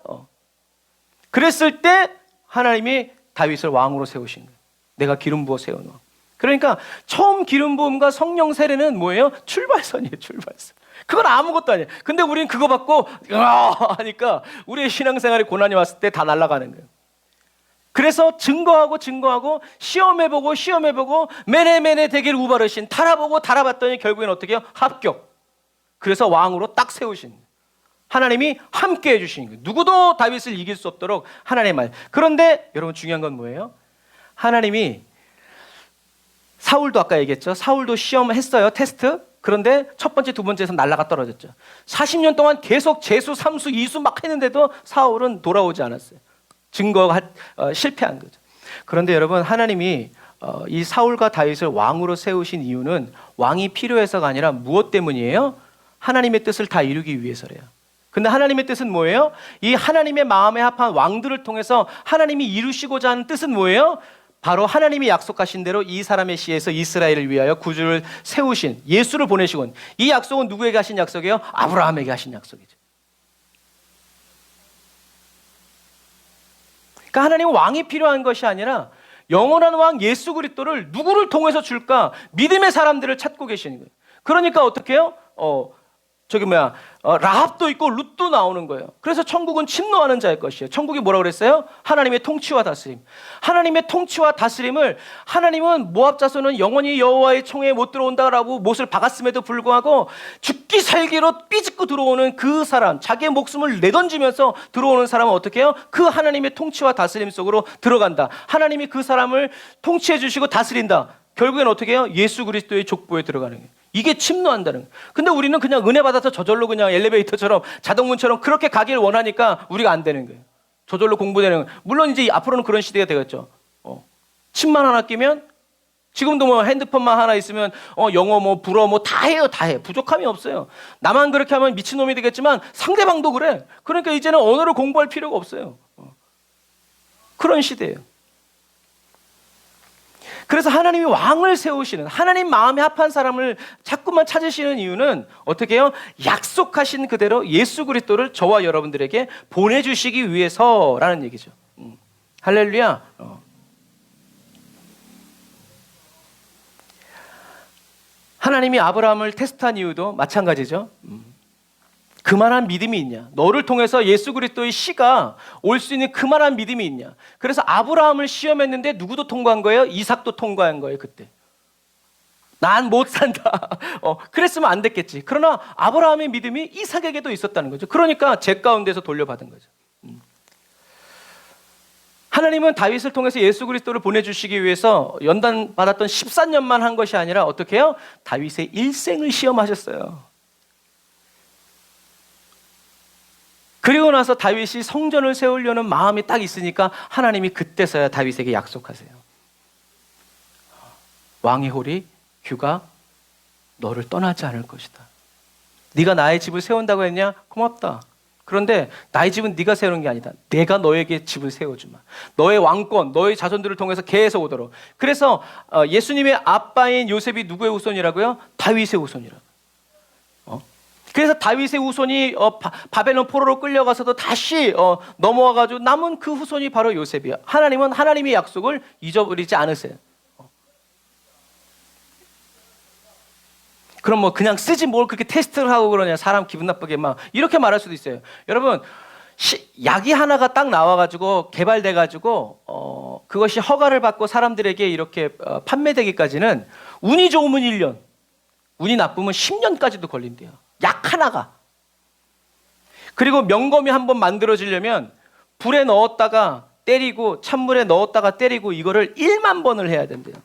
그랬을 때 하나님이 다윗을 왕으로 세우신 거예요. 내가 기름 부어 세워놓아. 그러니까 처음 기름 부음과 성령 세례는 뭐예요? 출발선이에요. 출발선. 그건 아무것도 아니에요. 근데 우리는 그거 받고 하니까 우리의 신앙생활에 고난이 왔을 때 다 날아가는 거예요. 그래서 증거하고 시험해보고 매네 되길 우바르신 달아봤더니 결국엔 어떻게 해요? 합격. 그래서 왕으로 딱 세우신 거예요. 하나님이 함께 해주신 거예요. 누구도 다윗을 이길 수 없도록 하나님의 말. 그런데 여러분 중요한 건 뭐예요? 하나님이 사울도 아까 얘기했죠. 사울도 시험했어요. 테스트. 그런데 첫 번째, 두 번째에서 날라가 떨어졌죠. 40년 동안 계속 재수, 삼수, 이수 막 했는데도 사울은 돌아오지 않았어요. 실패한 거죠. 그런데 여러분 하나님이 이 사울과 다윗을 왕으로 세우신 이유는 왕이 필요해서가 아니라 무엇 때문이에요? 하나님의 뜻을 다 이루기 위해서래요. 근데 하나님의 뜻은 뭐예요? 이 하나님의 마음에 합한 왕들을 통해서 하나님이 이루시고자 하는 뜻은 뭐예요? 바로 하나님이 약속하신 대로 이 사람의 씨에서 이스라엘을 위하여 구주를 세우신 예수를 보내시곤. 이 약속은 누구에게 하신 약속이에요? 아브라함에게 하신 약속이죠. 그러니까 하나님은 왕이 필요한 것이 아니라 영원한 왕 예수 그리스도를 누구를 통해서 줄까? 믿음의 사람들을 찾고 계시는 거예요. 그러니까 어떻게 해요? 라합도 있고 룻도 나오는 거예요. 그래서 천국은 침노하는 자의 것이에요. 천국이 뭐라고 그랬어요? 하나님의 통치와 다스림. 하나님의 통치와 다스림을 하나님은 모압 자손은 영원히 여호와의 총에 못 들어온다라고 못을 박았음에도 불구하고 죽기 살기로 삐짓고 들어오는 그 사람, 자기의 목숨을 내던지면서 들어오는 사람은 어떻게 해요? 그 하나님의 통치와 다스림 속으로 들어간다. 하나님이 그 사람을 통치해 주시고 다스린다. 결국엔 어떻게 해요? 예수 그리스도의 족보에 들어가는 거예요. 이게 침노한다는 거예요. 근데 우리는 그냥 은혜 받아서 저절로 그냥 엘리베이터처럼 자동문처럼 그렇게 가길 원하니까 우리가 안 되는 거예요. 저절로 공부되는 거예요. 물론 이제 앞으로는 그런 시대가 되겠죠. 침만 하나 끼면 지금도 뭐 핸드폰만 하나 있으면 영어 불어 다 해요. 다 해. 부족함이 없어요. 나만 그렇게 하면 미친놈이 되겠지만 상대방도 그래. 그러니까 이제는 언어를 공부할 필요가 없어요. 그런 시대예요. 그래서 하나님이 왕을 세우시는 하나님 마음에 합한 사람을 자꾸만 찾으시는 이유는 어떻게 해요? 약속하신 그대로 예수 그리스도를 저와 여러분들에게 보내주시기 위해서라는 얘기죠. 할렐루야. 하나님이 아브라함을 테스트한 이유도 마찬가지죠. 그만한 믿음이 있냐? 너를 통해서 예수 그리스도의 씨가 올 수 있는 그만한 믿음이 있냐? 그래서 아브라함을 시험했는데 누구도 통과한 거예요? 이삭도 통과한 거예요. 그때. 난 못 산다. 그랬으면 안 됐겠지. 그러나 아브라함의 믿음이 이삭에게도 있었다는 거죠. 그러니까 제 가운데서 돌려받은 거죠. 하나님은 다윗을 통해서 예수 그리스도를 보내주시기 위해서 연단 받았던 14년만 한 것이 아니라 어떻게 해요? 다윗의 일생을 시험하셨어요. 그리고 나서 다윗이 성전을 세우려는 마음이 딱 있으니까 하나님이 그때서야 다윗에게 약속하세요. 왕의 홀이 규가 너를 떠나지 않을 것이다. 네가 나의 집을 세운다고 했냐? 고맙다. 그런데 나의 집은 네가 세우는 게 아니다. 내가 너에게 집을 세워주마. 너의 왕권, 너의 자손들을 통해서 계속 오도록. 그래서 예수님의 아빠인 요셉이 누구의 후손이라고요? 다윗의 후손이라고. 그래서 다윗의 후손이 바벨론 포로로 끌려가서도 다시 넘어와가지고 남은 그 후손이 바로 요셉이야. 하나님은 하나님의 약속을 잊어버리지 않으세요. 그럼 뭐 그냥 쓰지 뭘 그렇게 테스트를 하고 그러냐, 사람 기분 나쁘게 막 이렇게 말할 수도 있어요. 여러분, 약이 하나가 딱 나와가지고 개발돼가지고 그것이 허가를 받고 사람들에게 이렇게 판매되기까지는 운이 좋으면 1년, 운이 나쁘면 10년까지도 걸린대요. 약 하나가. 그리고 명검이 한번 만들어지려면 불에 넣었다가 때리고 찬물에 넣었다가 때리고 이거를 1만 번을 해야 된대요.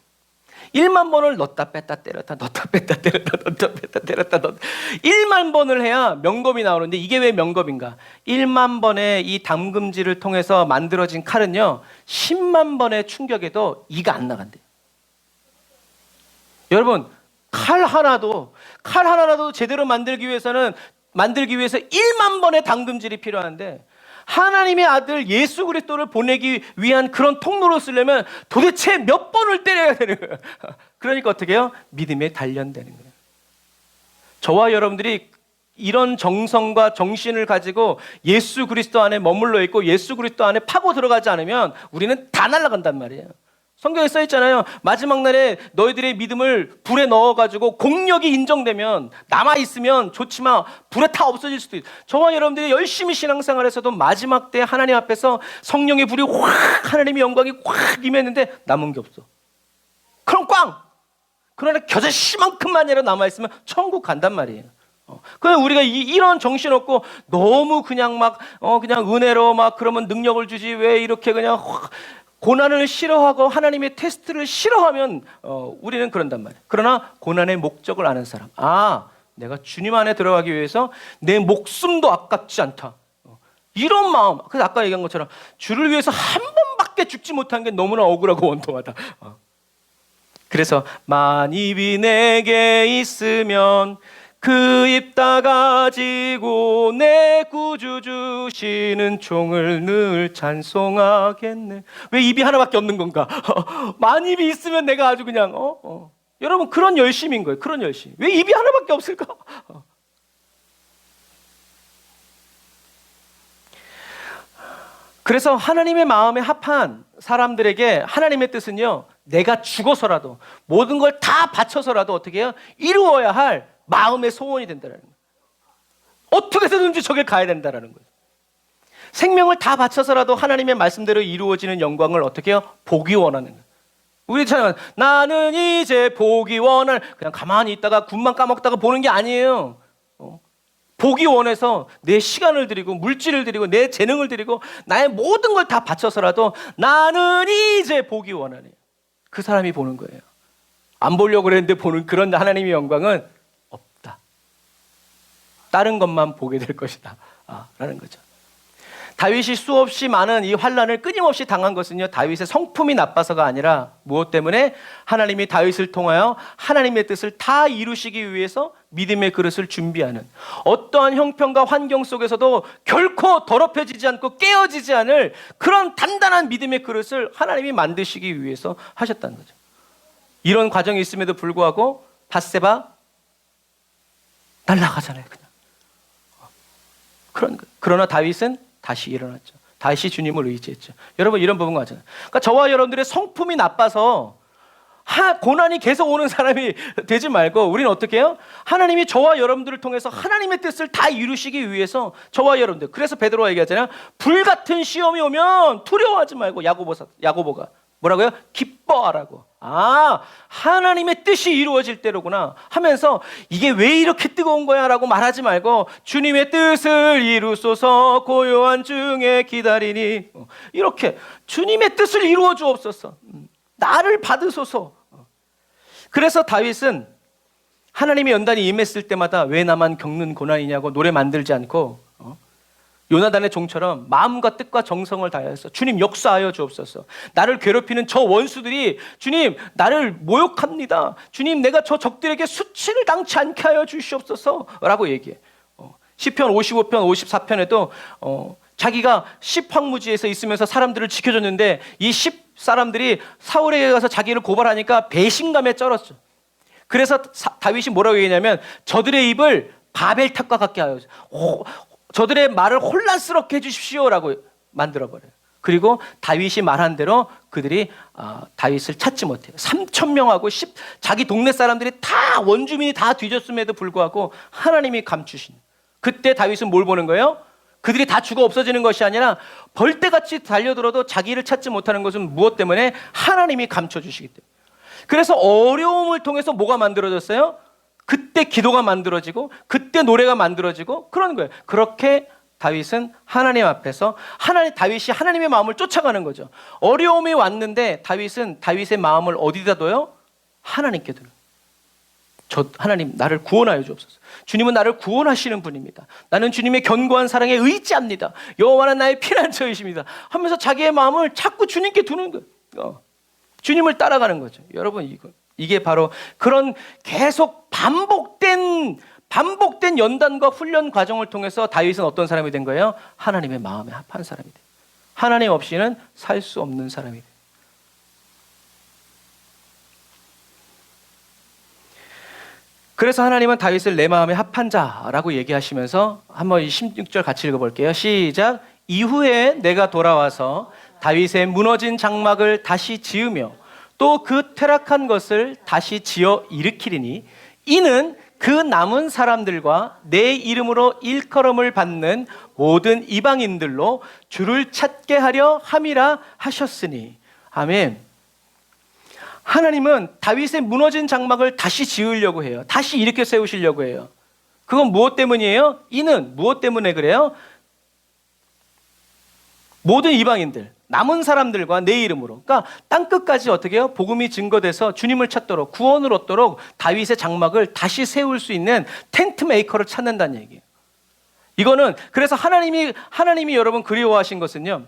1만 번을 넣었다 뺐다 때렸다 넣었다 뺐다 때렸다 넣었다 뺐다 때렸다 넣었다 1만 번을 해야 명검이 나오는데, 이게 왜 명검인가? 1만 번의 이 담금질을 통해서 만들어진 칼은요 10만 번의 충격에도 이가 안 나간대요. 여러분, 칼 하나라도 제대로 만들기 위해서 1만 번의 담금질이 필요한데, 하나님의 아들 예수 그리스도를 보내기 위한 그런 통로로 쓰려면 도대체 몇 번을 때려야 되는 거예요. 그러니까 어떻게 해요? 믿음에 단련되는 거예요. 저와 여러분들이 이런 정성과 정신을 가지고 예수 그리스도 안에 머물러 있고 예수 그리스도 안에 파고 들어가지 않으면 우리는 다 날아간단 말이에요. 성경에 써 있잖아요. 마지막 날에 너희들의 믿음을 불에 넣어가지고 공력이 인정되면 남아있으면 좋지만 불에 다 없어질 수도 있어요. 저와 여러분들이 열심히 신앙생활에서도 마지막 때 하나님 앞에서 성령의 불이 확, 하나님의 영광이 확 임했는데 남은 게 없어. 그럼 꽝! 그러나 겨자씨만큼만이라도 남아있으면 천국 간단 말이에요. 그냥 우리가 이런 정신 없고 너무 그냥 막 그냥 은혜로 막 그러면 능력을 주지 왜 이렇게 그냥 확 고난을 싫어하고 하나님의 테스트를 싫어하면 우리는 그런단 말이에요. 그러나 고난의 목적을 아는 사람, 내가 주님 안에 들어가기 위해서 내 목숨도 아깝지 않다, 이런 마음. 그래서 아까 얘기한 것처럼 주를 위해서 한 번밖에 죽지 못한 게 너무나 억울하고 원통하다. 그래서 만입이 내게 있으면 그 입 다 가지고 내 구주 주시는 종을 늘 찬송하겠네. 왜 입이 하나밖에 없는 건가? 만입이 있으면 내가 아주 그냥 여러분, 그런 열심인 거예요. 그런 열심. 왜 입이 하나밖에 없을까? 그래서 하나님의 마음에 합한 사람들에게 하나님의 뜻은요, 내가 죽어서라도 모든 걸 다 바쳐서라도 어떻게 해요? 이루어야 할 마음의 소원이 된다는 거예요. 어떻게 해서든지 저길 가야 된다는 거예요. 생명을 다 바쳐서라도 하나님의 말씀대로 이루어지는 영광을 어떻게 해요? 보기 원하는 거예요. 우리 찬양, 나는 이제 보기 원할, 그냥 가만히 있다가 굿만 까먹다가 보는 게 아니에요. 보기 원해서 내 시간을 드리고 물질을 드리고 내 재능을 드리고 나의 모든 걸 다 바쳐서라도 나는 이제 보기 원하네. 그 사람이 보는 거예요. 안 보려고 그랬는데 보는 그런 하나님의 영광은 없다. 다른 것만 보게 될 것이다, 라는 거죠. 다윗이 수없이 많은 이 환난을 끊임없이 당한 것은요, 다윗의 성품이 나빠서가 아니라 무엇 때문에? 하나님이 다윗을 통하여 하나님의 뜻을 다 이루시기 위해서 믿음의 그릇을 준비하는, 어떠한 형편과 환경 속에서도 결코 더럽혀지지 않고 깨어지지 않을 그런 단단한 믿음의 그릇을 하나님이 만드시기 위해서 하셨다는 거죠. 이런 과정이 있음에도 불구하고 밧세바 날아가잖아요, 그냥. 그러나 다윗은 다시 일어났죠. 다시 주님을 의지했죠. 여러분, 이런 부분 같잖아요. 그러니까 저와 여러분들의 성품이 나빠서 고난이 계속 오는 사람이 되지 말고, 우리는 어떻게 해요? 하나님이 저와 여러분들을 통해서 하나님의 뜻을 다 이루시기 위해서 저와 여러분들, 그래서 베드로가 얘기하잖아요. 불같은 시험이 오면 두려워하지 말고, 야고보가 뭐라고요? 기뻐하라고. 하나님의 뜻이 이루어질 때로구나 하면서 이게 왜 이렇게 뜨거운 거야 라고 말하지 말고 주님의 뜻을 이루소서 고요한 중에 기다리니 이렇게 주님의 뜻을 이루어 주옵소서 나를 받으소서. 그래서 다윗은 하나님의 연단이 임했을 때마다 왜 나만 겪는 고난이냐고 노래 만들지 않고 요나단의 종처럼 마음과 뜻과 정성을 다해서 주님 역사하여 주옵소서. 나를 괴롭히는 저 원수들이 주님 나를 모욕합니다. 주님 내가 저 적들에게 수치를 당치 않게 하여 주시옵소서 라고 얘기해. 시편 55편 54편에도 자기가 십황무지에서 있으면서 사람들을 지켜줬는데 이 사람들이 사울에게 가서 자기를 고발하니까 배신감에 쩔었죠. 그래서 다윗이 뭐라고 얘기하냐면 저들의 입을 바벨탑과 같게 하여 저들의 말을 혼란스럽게 해주십시오라고 만들어버려요. 그리고 다윗이 말한 대로 그들이 다윗을 찾지 못해요. 3,000명하고 자기 동네 사람들이 다 원주민이 다 뒤졌음에도 불구하고 하나님이 감추신. 그때 다윗은 뭘 보는 거예요? 그들이 다 죽어 없어지는 것이 아니라 벌떼같이 달려들어도 자기를 찾지 못하는 것은 무엇 때문에? 하나님이 감춰주시기 때문에. 그래서 어려움을 통해서 뭐가 만들어졌어요? 그때 기도가 만들어지고 그때 노래가 만들어지고 그런 거예요. 그렇게 다윗은 하나님 앞에서 다윗이 하나님의 마음을 쫓아가는 거죠. 어려움이 왔는데 다윗은 다윗의 마음을 어디다 둬요? 하나님께 둬요. 하나님 나를 구원하여 주옵소서. 주님은 나를 구원하시는 분입니다. 나는 주님의 견고한 사랑에 의지합니다. 여호와는 나의 피난처이십니다 하면서 자기의 마음을 자꾸 주님께 두는 거예요. 주님을 따라가는 거죠. 여러분 이게 바로 그런 계속 반복된 연단과 훈련 과정을 통해서 다윗은 어떤 사람이 된 거예요? 하나님의 마음에 합한 사람이 돼요. 하나님 없이는 살 수 없는 사람이 돼요. 그래서 하나님은 다윗을 내 마음에 합한 자라고 얘기하시면서 한번 이 16절 같이 읽어볼게요. 시작. 이후에 내가 돌아와서 다윗의 무너진 장막을 다시 지으며 또 그 퇴락한 것을 다시 지어 일으키리니 이는 그 남은 사람들과 내 이름으로 일컬음을 받는 모든 이방인들로 주를 찾게 하려 함이라 하셨으니. 아멘. 하나님은 다윗의 무너진 장막을 다시 지으려고 해요. 다시 일으켜 세우시려고 해요. 그건 무엇 때문이에요? 이는 무엇 때문에 그래요? 모든 이방인들, 남은 사람들과 내 이름으로. 그러니까 땅끝까지 어떻게 해요? 복음이 증거돼서 주님을 찾도록, 구원을 얻도록 다윗의 장막을 다시 세울 수 있는 텐트 메이커를 찾는다는 얘기예요. 이거는 그래서 하나님이 여러분 그리워하신 것은요.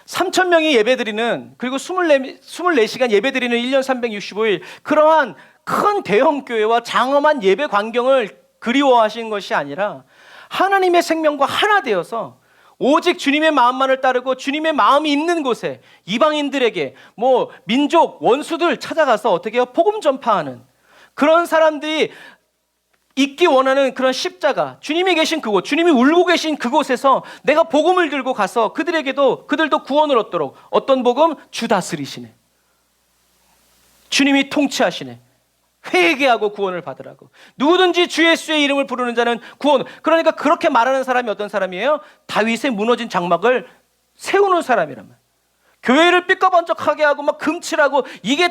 3,000명이 예배드리는, 그리고 24시간 예배드리는 1년 365일 그러한 큰 대형 교회와 장엄한 예배 광경을 그리워하신 것이 아니라 하나님의 생명과 하나 되어서 오직 주님의 마음만을 따르고 주님의 마음이 있는 곳에 이방인들에게 민족 원수들 찾아가서 어떻게 해요? 복음 전파하는 그런 사람들이 있기 원하는 그런 십자가, 주님이 계신 그곳, 주님이 울고 계신 그곳에서 내가 복음을 들고 가서 그들도 구원을 얻도록. 어떤 복음? 주 다스리시네, 주님이 통치하시네, 회개하고 구원을 받으라고. 누구든지 주 예수의 이름을 부르는 자는 구원. 그러니까 그렇게 말하는 사람이 어떤 사람이에요? 다윗의 무너진 장막을 세우는 사람이란 말이에요. 교회를 삐까번쩍하게 하고 막 금칠하고 이게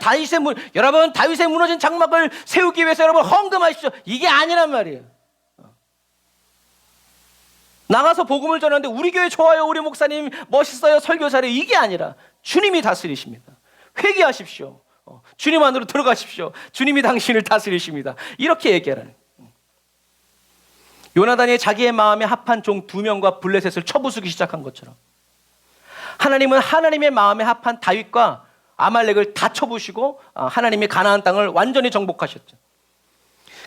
여러분 다윗의 무너진 장막을 세우기 위해서 여러분 헌금하십시오. 이게 아니란 말이에요. 나가서 복음을 전하는데 우리 교회 좋아요, 우리 목사님 멋있어요, 설교 잘해요, 이게 아니라 주님이 다스리십니다. 회개하십시오. 주님 안으로 들어가십시오. 주님이 당신을 다스리십니다. 이렇게 얘기하라는. 요나단이 자기의 마음에 합한 종 2명과 블레셋을 쳐부수기 시작한 것처럼 하나님은 하나님의 마음에 합한 다윗과 아말렉을 다 쳐부시고 하나님이 가나안 땅을 완전히 정복하셨죠.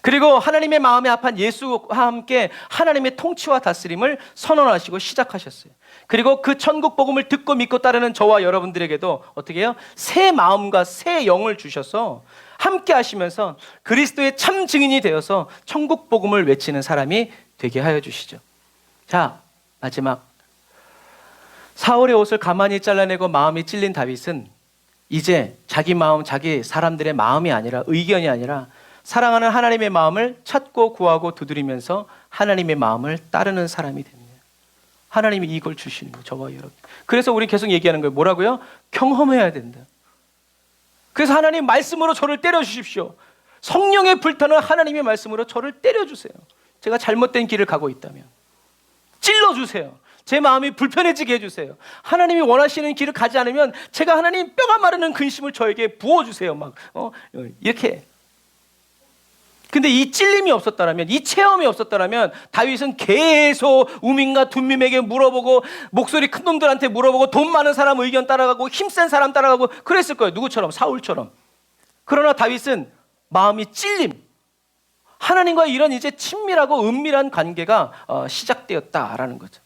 그리고 하나님의 마음에 합한 예수와 함께 하나님의 통치와 다스림을 선언하시고 시작하셨어요. 그리고 그 천국 복음을 듣고 믿고 따르는 저와 여러분들에게도 어떻게 해요? 새 마음과 새 영을 주셔서 함께 하시면서 그리스도의 참 증인이 되어서 천국 복음을 외치는 사람이 되게 하여 주시죠. 자, 마지막. 사울의 옷을 가만히 잘라내고 마음이 찔린 다윗은 이제 자기 마음, 자기 사람들의 마음이 아니라, 의견이 아니라 사랑하는 하나님의 마음을 찾고 구하고 두드리면서 하나님의 마음을 따르는 사람이 됩니다. 하나님이 이걸 주시는 거예요, 저와 여러분. 그래서 우리 계속 얘기하는 거예요. 뭐라고요? 경험해야 된다. 그래서 하나님 말씀으로 저를 때려주십시오. 성령의 불타는 하나님의 말씀으로 저를 때려주세요. 제가 잘못된 길을 가고 있다면 찔러주세요. 제 마음이 불편해지게 해주세요. 하나님이 원하시는 길을 가지 않으면 제가 하나님 뼈가 마르는 근심을 저에게 부어주세요. 이렇게. 근데 이 찔림이 없었다면, 이 체험이 없었다면 다윗은 계속 우민과 둠밈에게 물어보고, 목소리 큰 놈들한테 물어보고, 돈 많은 사람 의견 따라가고, 힘센 사람 따라가고 그랬을 거예요. 누구처럼? 사울처럼. 그러나 다윗은 마음이 찔림, 하나님과 이런 이제 친밀하고 은밀한 관계가 시작되었다라는 거죠.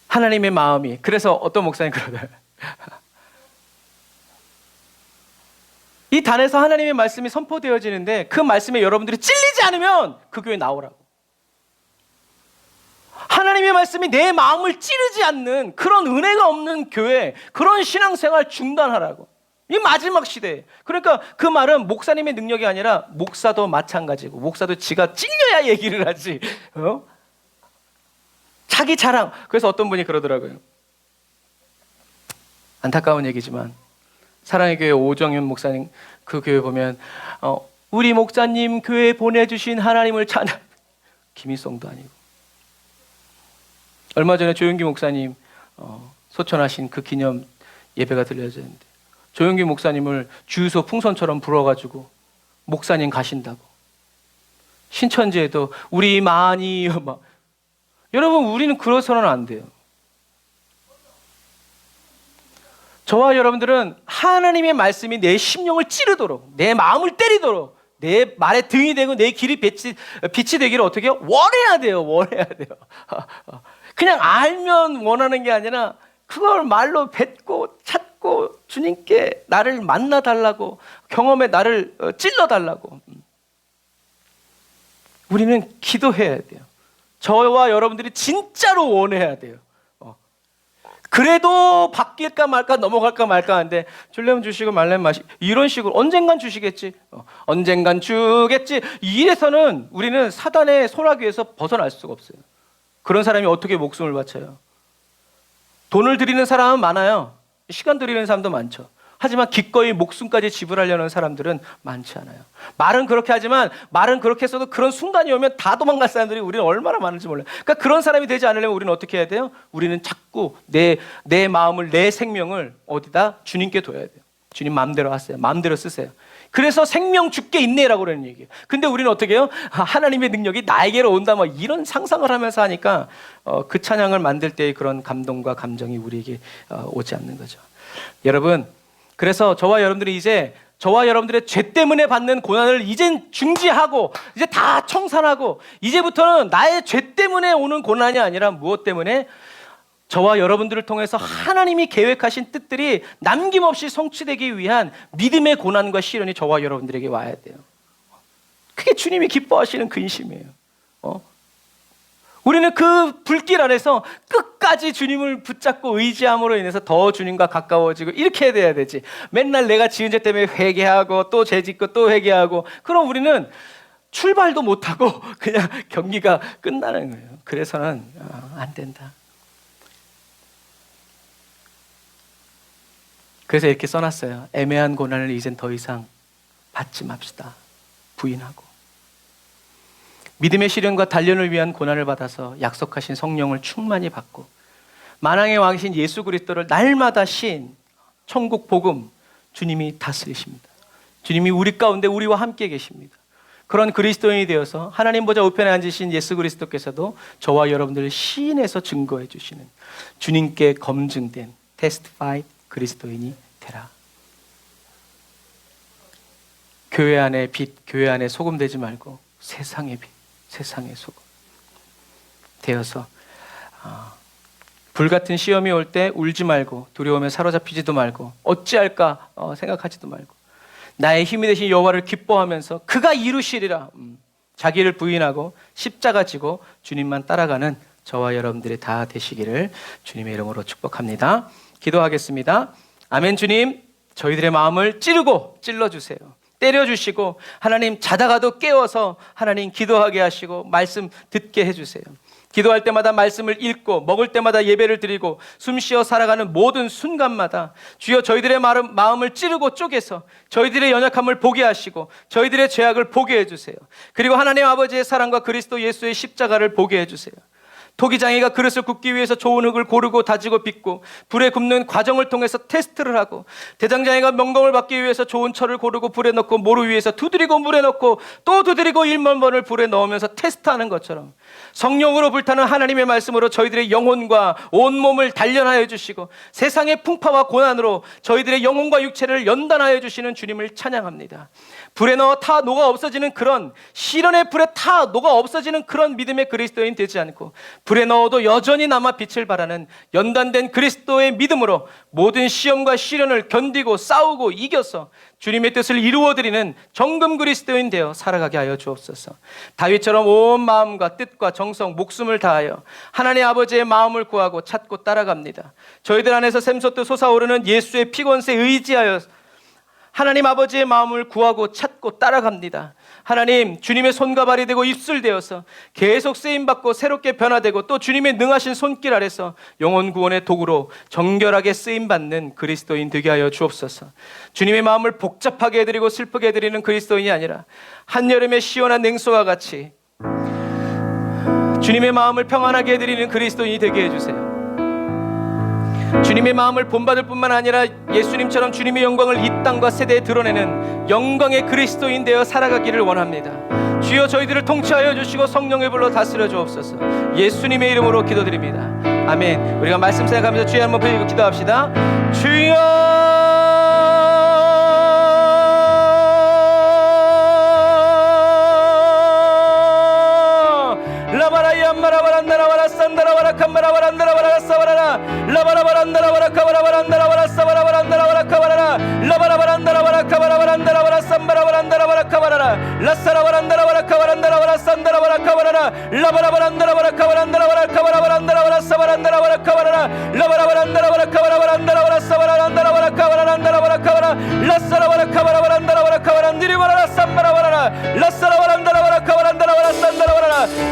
하나님의 마음이. 그래서 어떤 목사님 그러더라고요. 이 단에서 하나님의 말씀이 선포되어지는데 그 말씀에 여러분들이 찔리지 않으면 그 교회 나오라고. 하나님의 말씀이 내 마음을 찌르지 않는 그런 은혜가 없는 교회, 그런 신앙생활 중단하라고. 이 마지막 시대에. 그러니까 그 말은 목사님의 능력이 아니라 목사도 마찬가지고, 목사도 지가 찔려야 얘기를 하지. 자기 자랑. 그래서 어떤 분이 그러더라고요. 안타까운 얘기지만 사랑의 교회 오정윤 목사님 그 교회 보면 우리 목사님 교회에 보내주신 하나님을 찬양. 김일성도 아니고. 얼마 전에 조용기 목사님 소천하신 그 기념 예배가 들려졌는데 조용기 목사님을 주유소 풍선처럼 불어가지고 목사님 가신다고. 신천지에도 우리 많이 막. 여러분, 우리는 그러서는 안 돼요. 저와 여러분들은 하나님의 말씀이 내 심령을 찌르도록, 내 마음을 때리도록, 내 말에 등이 되고 내 길이 빛이 되기를 어떻게 해요? 원해야 돼요. 원해야 돼요. 그냥 알면 원하는 게 아니라 그걸 말로 뱉고 찾고 주님께 나를 만나달라고, 경험에 나를 찔러달라고. 우리는 기도해야 돼요. 저와 여러분들이 진짜로 원해야 돼요. 그래도 바뀔까 말까, 넘어갈까 말까 하는데 줄려면 주시고 말려면 마시고 이런 식으로 언젠간 주시겠지, 언젠간 주겠지, 이래서는 우리는 사단의 소나기에서 벗어날 수가 없어요. 그런 사람이 어떻게 목숨을 바쳐요? 돈을 드리는 사람은 많아요. 시간 드리는 사람도 많죠. 하지만 기꺼이 목숨까지 지불하려는 사람들은 많지 않아요. 말은 그렇게 하지만, 말은 그렇게 했어도 그런 순간이 오면 다 도망갈 사람들이 우리는 얼마나 많은지 몰라요. 그러니까 그런 사람이 되지 않으려면 우리는 어떻게 해야 돼요? 우리는 자꾸 내 마음을, 내 생명을 어디다? 주님께 둬야 돼요. 주님 마음대로 하세요. 마음대로 쓰세요. 그래서 생명 죽게 인내라고 그러는 얘기예요. 근데 우리는 어떻게 해요? 하나님의 능력이 나에게로 온다, 막 이런 상상을 하면서 하니까 그 찬양을 만들 때의 그런 감동과 감정이 우리에게 오지 않는 거죠. 여러분, 그래서 저와 여러분들이 이제 저와 여러분들의 죄 때문에 받는 고난을 이젠 중지하고 이제 다 청산하고, 이제부터는 나의 죄 때문에 오는 고난이 아니라 무엇 때문에? 저와 여러분들을 통해서 하나님이 계획하신 뜻들이 남김없이 성취되기 위한 믿음의 고난과 시련이 저와 여러분들에게 와야 돼요. 그게 주님이 기뻐하시는 근심이에요. 우리는 그 불길 안에서 끝까지 주님을 붙잡고 의지함으로 인해서 더 주님과 가까워지고 이렇게 돼야 되지. 맨날 내가 지은 죄 때문에 회개하고 또 죄 짓고 또 회개하고, 그럼 우리는 출발도 못하고 그냥 경기가 끝나는 거예요. 그래서는 안 된다. 그래서 이렇게 써놨어요. 애매한 고난을 이젠 더 이상 받지 맙시다. 부인하고. 믿음의 시련과 단련을 위한 고난을 받아서 약속하신 성령을 충만히 받고, 만왕의 왕이신 예수 그리스도를 날마다 신 천국 복음, 주님이 다스리십니다. 주님이 우리 가운데 우리와 함께 계십니다. 그런 그리스도인이 되어서 하나님 보좌 우편에 앉으신 예수 그리스도께서도 저와 여러분들을 시인해서 증거해 주시는 주님께 검증된 테스티파이드 그리스도인이 되라. 교회 안에 빛, 교회 안에 소금 되지 말고 세상의 빛, 세상의 소금 되어서 불같은 시험이 올 때 울지 말고, 두려움에 사로잡히지도 말고, 어찌할까 생각하지도 말고, 나의 힘이 되신 여호와를 기뻐하면서 그가 이루시리라. 자기를 부인하고 십자가 지고 주님만 따라가는 저와 여러분들이 다 되시기를 주님의 이름으로 축복합니다. 기도하겠습니다. 아멘. 주님, 저희들의 마음을 찌르고 찔러주세요. 때려주시고, 하나님 자다가도 깨워서 하나님 기도하게 하시고 말씀 듣게 해주세요. 기도할 때마다 말씀을 읽고 먹을 때마다 예배를 드리고 숨쉬어 살아가는 모든 순간마다 주여 저희들의 마음을 찌르고 쪼개서 저희들의 연약함을 보게 하시고 저희들의 죄악을 보게 해주세요. 그리고 하나님 아버지의 사랑과 그리스도 예수의 십자가를 보게 해주세요. 토기장이가 그릇을 굽기 위해서 좋은 흙을 고르고 다지고 빚고 불에 굽는 과정을 통해서 테스트를 하고, 대장장이가 명령을 받기 위해서 좋은 철을 고르고 불에 넣고 모루 위에서 두드리고 물에 넣고 또 두드리고 1만 번을 불에 넣으면서 테스트하는 것처럼 성령으로 불타는 하나님의 말씀으로 저희들의 영혼과 온몸을 단련하여 주시고 세상의 풍파와 고난으로 저희들의 영혼과 육체를 연단하여 주시는 주님을 찬양합니다. 불에 넣어 타 녹아 없어지는 그런, 시련의 불에 타 녹아 없어지는 그런 믿음의 그리스도인 되지 않고 불에 넣어도 여전히 남아 빛을 발하는 연단된 그리스도의 믿음으로 모든 시험과 시련을 견디고 싸우고 이겨서 주님의 뜻을 이루어드리는 정금 그리스도인 되어 살아가게 하여 주옵소서. 다윗처럼 온 마음과 뜻과 정성, 목숨을 다하여 하나님 아버지의 마음을 구하고 찾고 따라갑니다. 저희들 안에서 샘솟듯 솟아오르는 예수의 피곤세에 의지하여 하나님 아버지의 마음을 구하고 찾고 따라갑니다. 하나님, 주님의 손과 발이 되고 입술 되어서 계속 쓰임받고 새롭게 변화되고 또 주님의 능하신 손길 아래서 영혼 구원의 도구로 정결하게 쓰임받는 그리스도인 되게 하여 주옵소서. 주님의 마음을 복잡하게 해드리고 슬프게 해드리는 그리스도인이 아니라 한여름의 시원한 냉소와 같이 주님의 마음을 평안하게 해드리는 그리스도인이 되게 해주세요. 주님의 마음을 본받을 뿐만 아니라 예수님처럼 주님의 영광을 이 땅과 세대에 드러내는 영광의 그리스도인 되어 살아가기를 원합니다. 주여 저희들을 통치하여 주시고 성령의 불로 다스려 주옵소서. 예수님의 이름으로 기도드립니다. 아멘. 우리가 말씀 생각하면서 주여 한번 부르고 기도합시다. 주여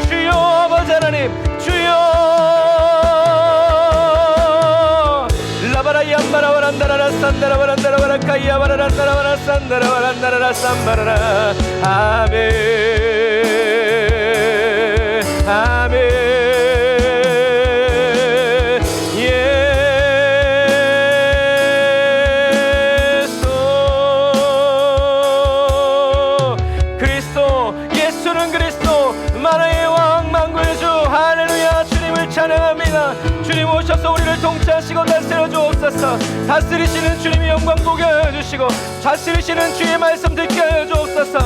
주여 아버지 하나님, 주여 라바라야마라바란다라라 산다라바란다라바라 카이야바라란다라바라 산다라바란다라라 산바라라. 아멘 아멘. 주님 오셔서 우리를 통치하시고 다스려 주옵소서. 다스리시는 주님의 영광 보게 하여 주시고 다스리시는 주의 말씀 듣게 하여 주옵소서.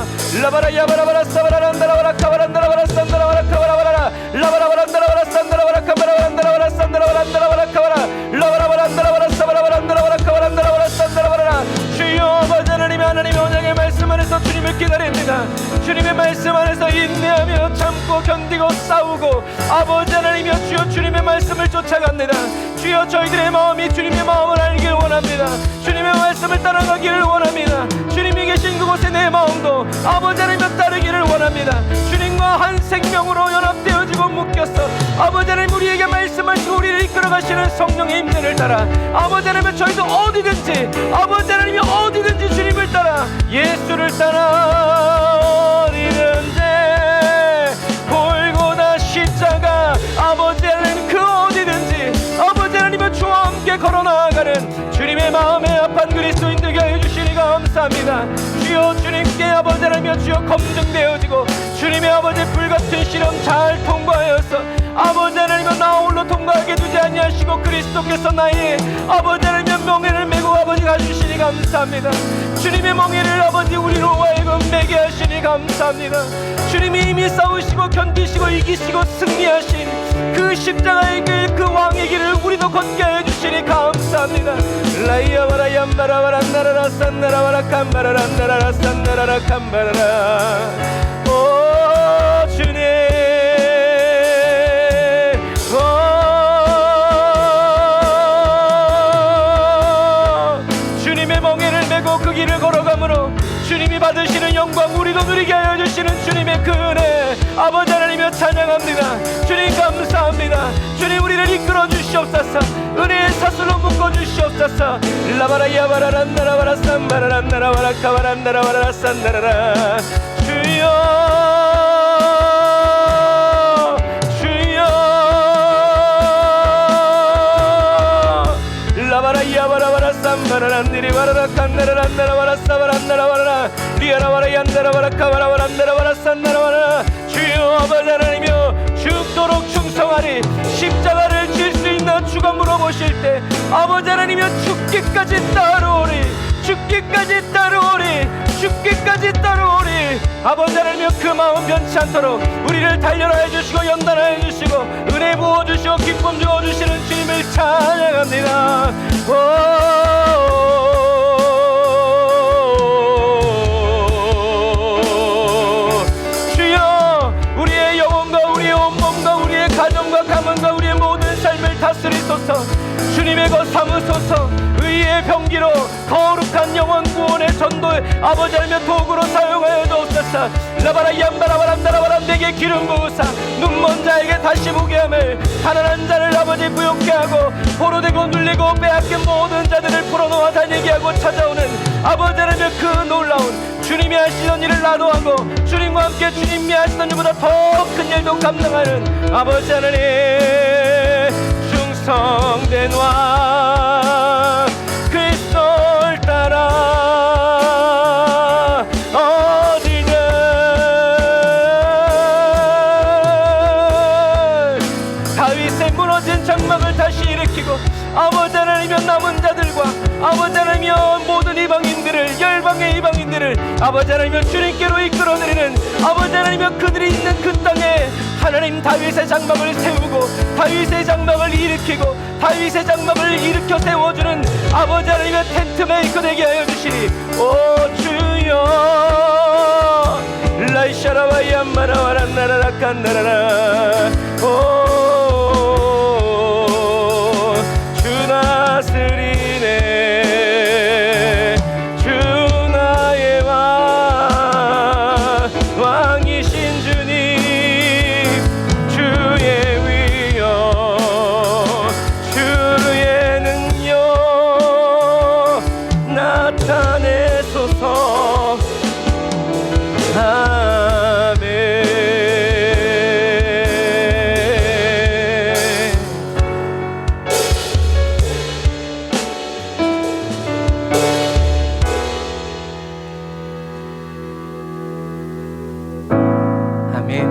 라바라 야바라바라 사바라란다라바라 카바란다라바라 산다라바라 카바라바라 라바라바란다라바라 산다라바라 카바라바란다라바라 산다라바란다라바라 카바라 라바라바란다라바라 사바라바란다라바라 카바란다라바라 산다라바라. 주여 아버지 하나님의 언약의 말씀 안에서 주님을 기다립니다. 주님의 말씀 안에서 인내하며 참고 견디고 싸우고 아버지 하나님이여 주여 주님의 말씀을 쫓아갑니다. 주여 저희들의 마음이 주님의 마음을 알기를 원합니다. 주님의 말씀을 따라가기를 원합니다. 주님이 계신 그곳에 내 마음도 아버지 하나님을 따르기를 원합니다. 주님과 한 생명으로 연합되어지고 묶였어 아버지 하나님 우리에게 말씀하시고 우리를 이끌어가시는 성령의 임재를 따라 아버지 하나님 저희도 어디든지 아버지 하나님이 어디든지 주님을 따라 예수를 따라 어디든지 골고다 십자가 아버지 하나님 그 어디든지 아버지 하나님은 주와 함께 걸어나가는 주님의 마음에 합한 그리스도인 되게 해주시니 감사합니다. 주여 주님께 아버지 하나님이여 주여 검증되어지고 주님의 아버지 불같은 시련 잘 통과하여서 아버지 하나님은 나 홀로 통과하게 두지 아니하시고 그리스도께서 나의 아버지 하나님의 멍에를 메고 아버지 가주시니 감사합니다. 주님의 멍에를 아버지 우리로 하여금 메게 하시니 감사합니다. 주님이 이미 싸우시고 견디시고 이기시고 승리하신 그 십자가의 길 그 왕의 길을 우리도 걷게 해주시니 감사합니다. 라이야바라 얌바라바라 나라라 산나라바라 캄바라라 나라라 산나라라 캄바라라. 오 주님 주님의 멍에를 메고 그 길을 걸어가므로 주님이 받으시는 영광 우리도 누리게 하여 주시는 주님의 그 은혜 아버지 하나님이여 찬양합니다. 주님 감사 이끌어 주시옵소서. 은혜의 사슬로 묶어 주시옵소서. 라바라 야바라란 나라바라 산바라란 나라바라 카바란 나라바라 산나라라. 주여 라바라 야바라바라 산바라란 니리바라라 칸나라란 나라바라 사바란 나라바라 리아라바라 얀나라바라 카바라바란 나라바라 산나라바라. 주여 아버지 하나님이여 죽도록 충성하리. 십자가를 질 수 있나 주가 물어보실 때 아버지 하나님이여 죽기까지 따르오리. 죽기까지 따르오리. 죽기까지 따르오리. 아버지 하나님이여 그 마음 변치 않도록 우리를 단련하여 주시고 연단하여 주시고 은혜 부어주시고 기쁨 주어주시는 주님을 찬양합니다. 주여 우리의 영혼과 우리의 온몸과 우리의 가정과 가문과 우리의 모든 삶을 다스리소서. 주님의 것 삼으소서. 의의 병기로 거룩한 영혼 구원의 전도에 아버지 하나님의 도구로 사용하여 주옵소서. 라바라 얌바라바람다라바람 내게 기름 부으사 눈먼 자에게 다시 보게 함을 가난한 자를 아버지 부욕케 하고 포로되고 눌리고 빼앗긴 모든 자들을 풀어놓아 다니게 하고 찾아오는 아버지 하나님의 그 놀라운 주님이 하시던 일을 나도 하고 주님과 함께 주님이 하시던 일보다 더 큰 일도 감당하는 아버지 하나님 충성된 왕 그리스도를 따라 어디든 다윗의 무너진 장막을 다시 일으키고 아버지 하나님이여 남은 자들과 아버지 하나님이여 모든 이방인들을 열방의 이방인들을 아버지 하나님이여 주님께로 이끌어내리는 아버지 하나님이여 그들이 있는 그 땅에 하나님 다윗의 장막을 세우고 다윗의 장막을 일으키고 다윗의 장막을 일으켜 세워주는 아버지 하나님의 텐트 메이커 되게 하여 주시니 오 주여 라이샤라바이암마라와란나라라 칸나라라 오 주나스리네 주 나의 왕 왕이신 주님 주의 위엄 주의 능력 나타내소서. 아멘. 아멘.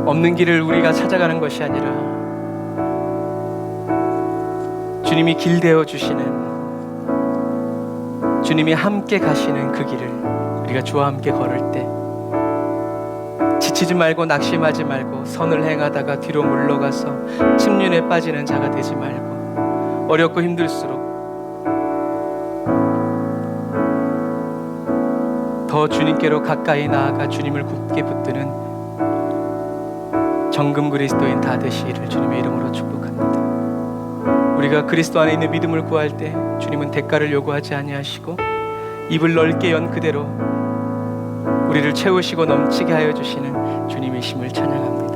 없는 길을 우리가 찾아가는 것이 아니라 주님이 길 되어 주시는 주님이 함께 가시는 그 길을 우리가 주와 함께 걸을 때 지치지 말고 낙심하지 말고 선을 행하다가 뒤로 물러가서 침륜에 빠지는 자가 되지 말고 어렵고 힘들수록 더 주님께로 가까이 나아가 주님을 굳게 붙드는 정금 그리스도인 다 되시기를 주님의 이름으로 축복합니다. 우리가 그리스도 안에 있는 믿음을 구할 때 주님은 대가를 요구하지 아니하시고 입을 넓게 연 그대로 우리를 채우시고 넘치게 하여 주시는 주님이심을 찬양합니다.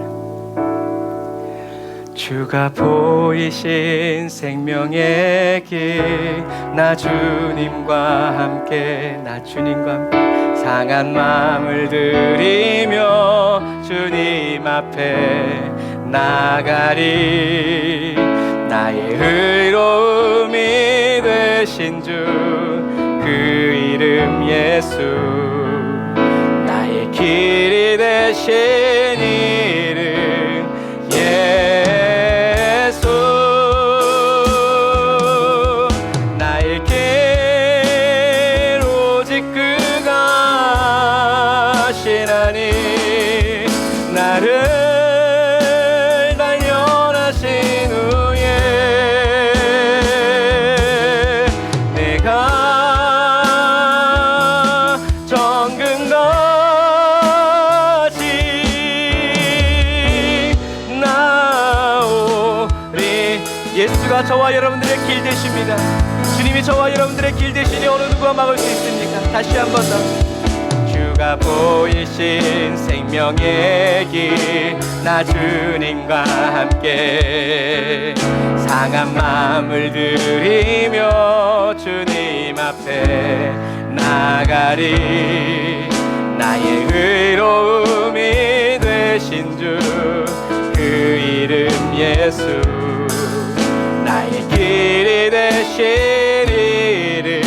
주가 보이신 생명의 길 나 주님과 함께 나 주님과 함께 상한 마음을 들이며 주님 앞에 나가리. 나의 의로움이 되신 주 그 이름 예수 나의 길이 되신 이름 예수 나의 길 오직 그가 하시나니 나를 예수가 저와 여러분들의 길 되십니다. 주님이 저와 여러분들의 길 되시니 어느 누가 막을 수 있습니까? 다시 한 번 더. 예수가 보이신 생명의 길, 나 주님과 함께 상한 마음을 들이며 주님 앞에 나가리. 나의 의로움이 되신 주 그 이름 예수, 나의 길이 되신 이름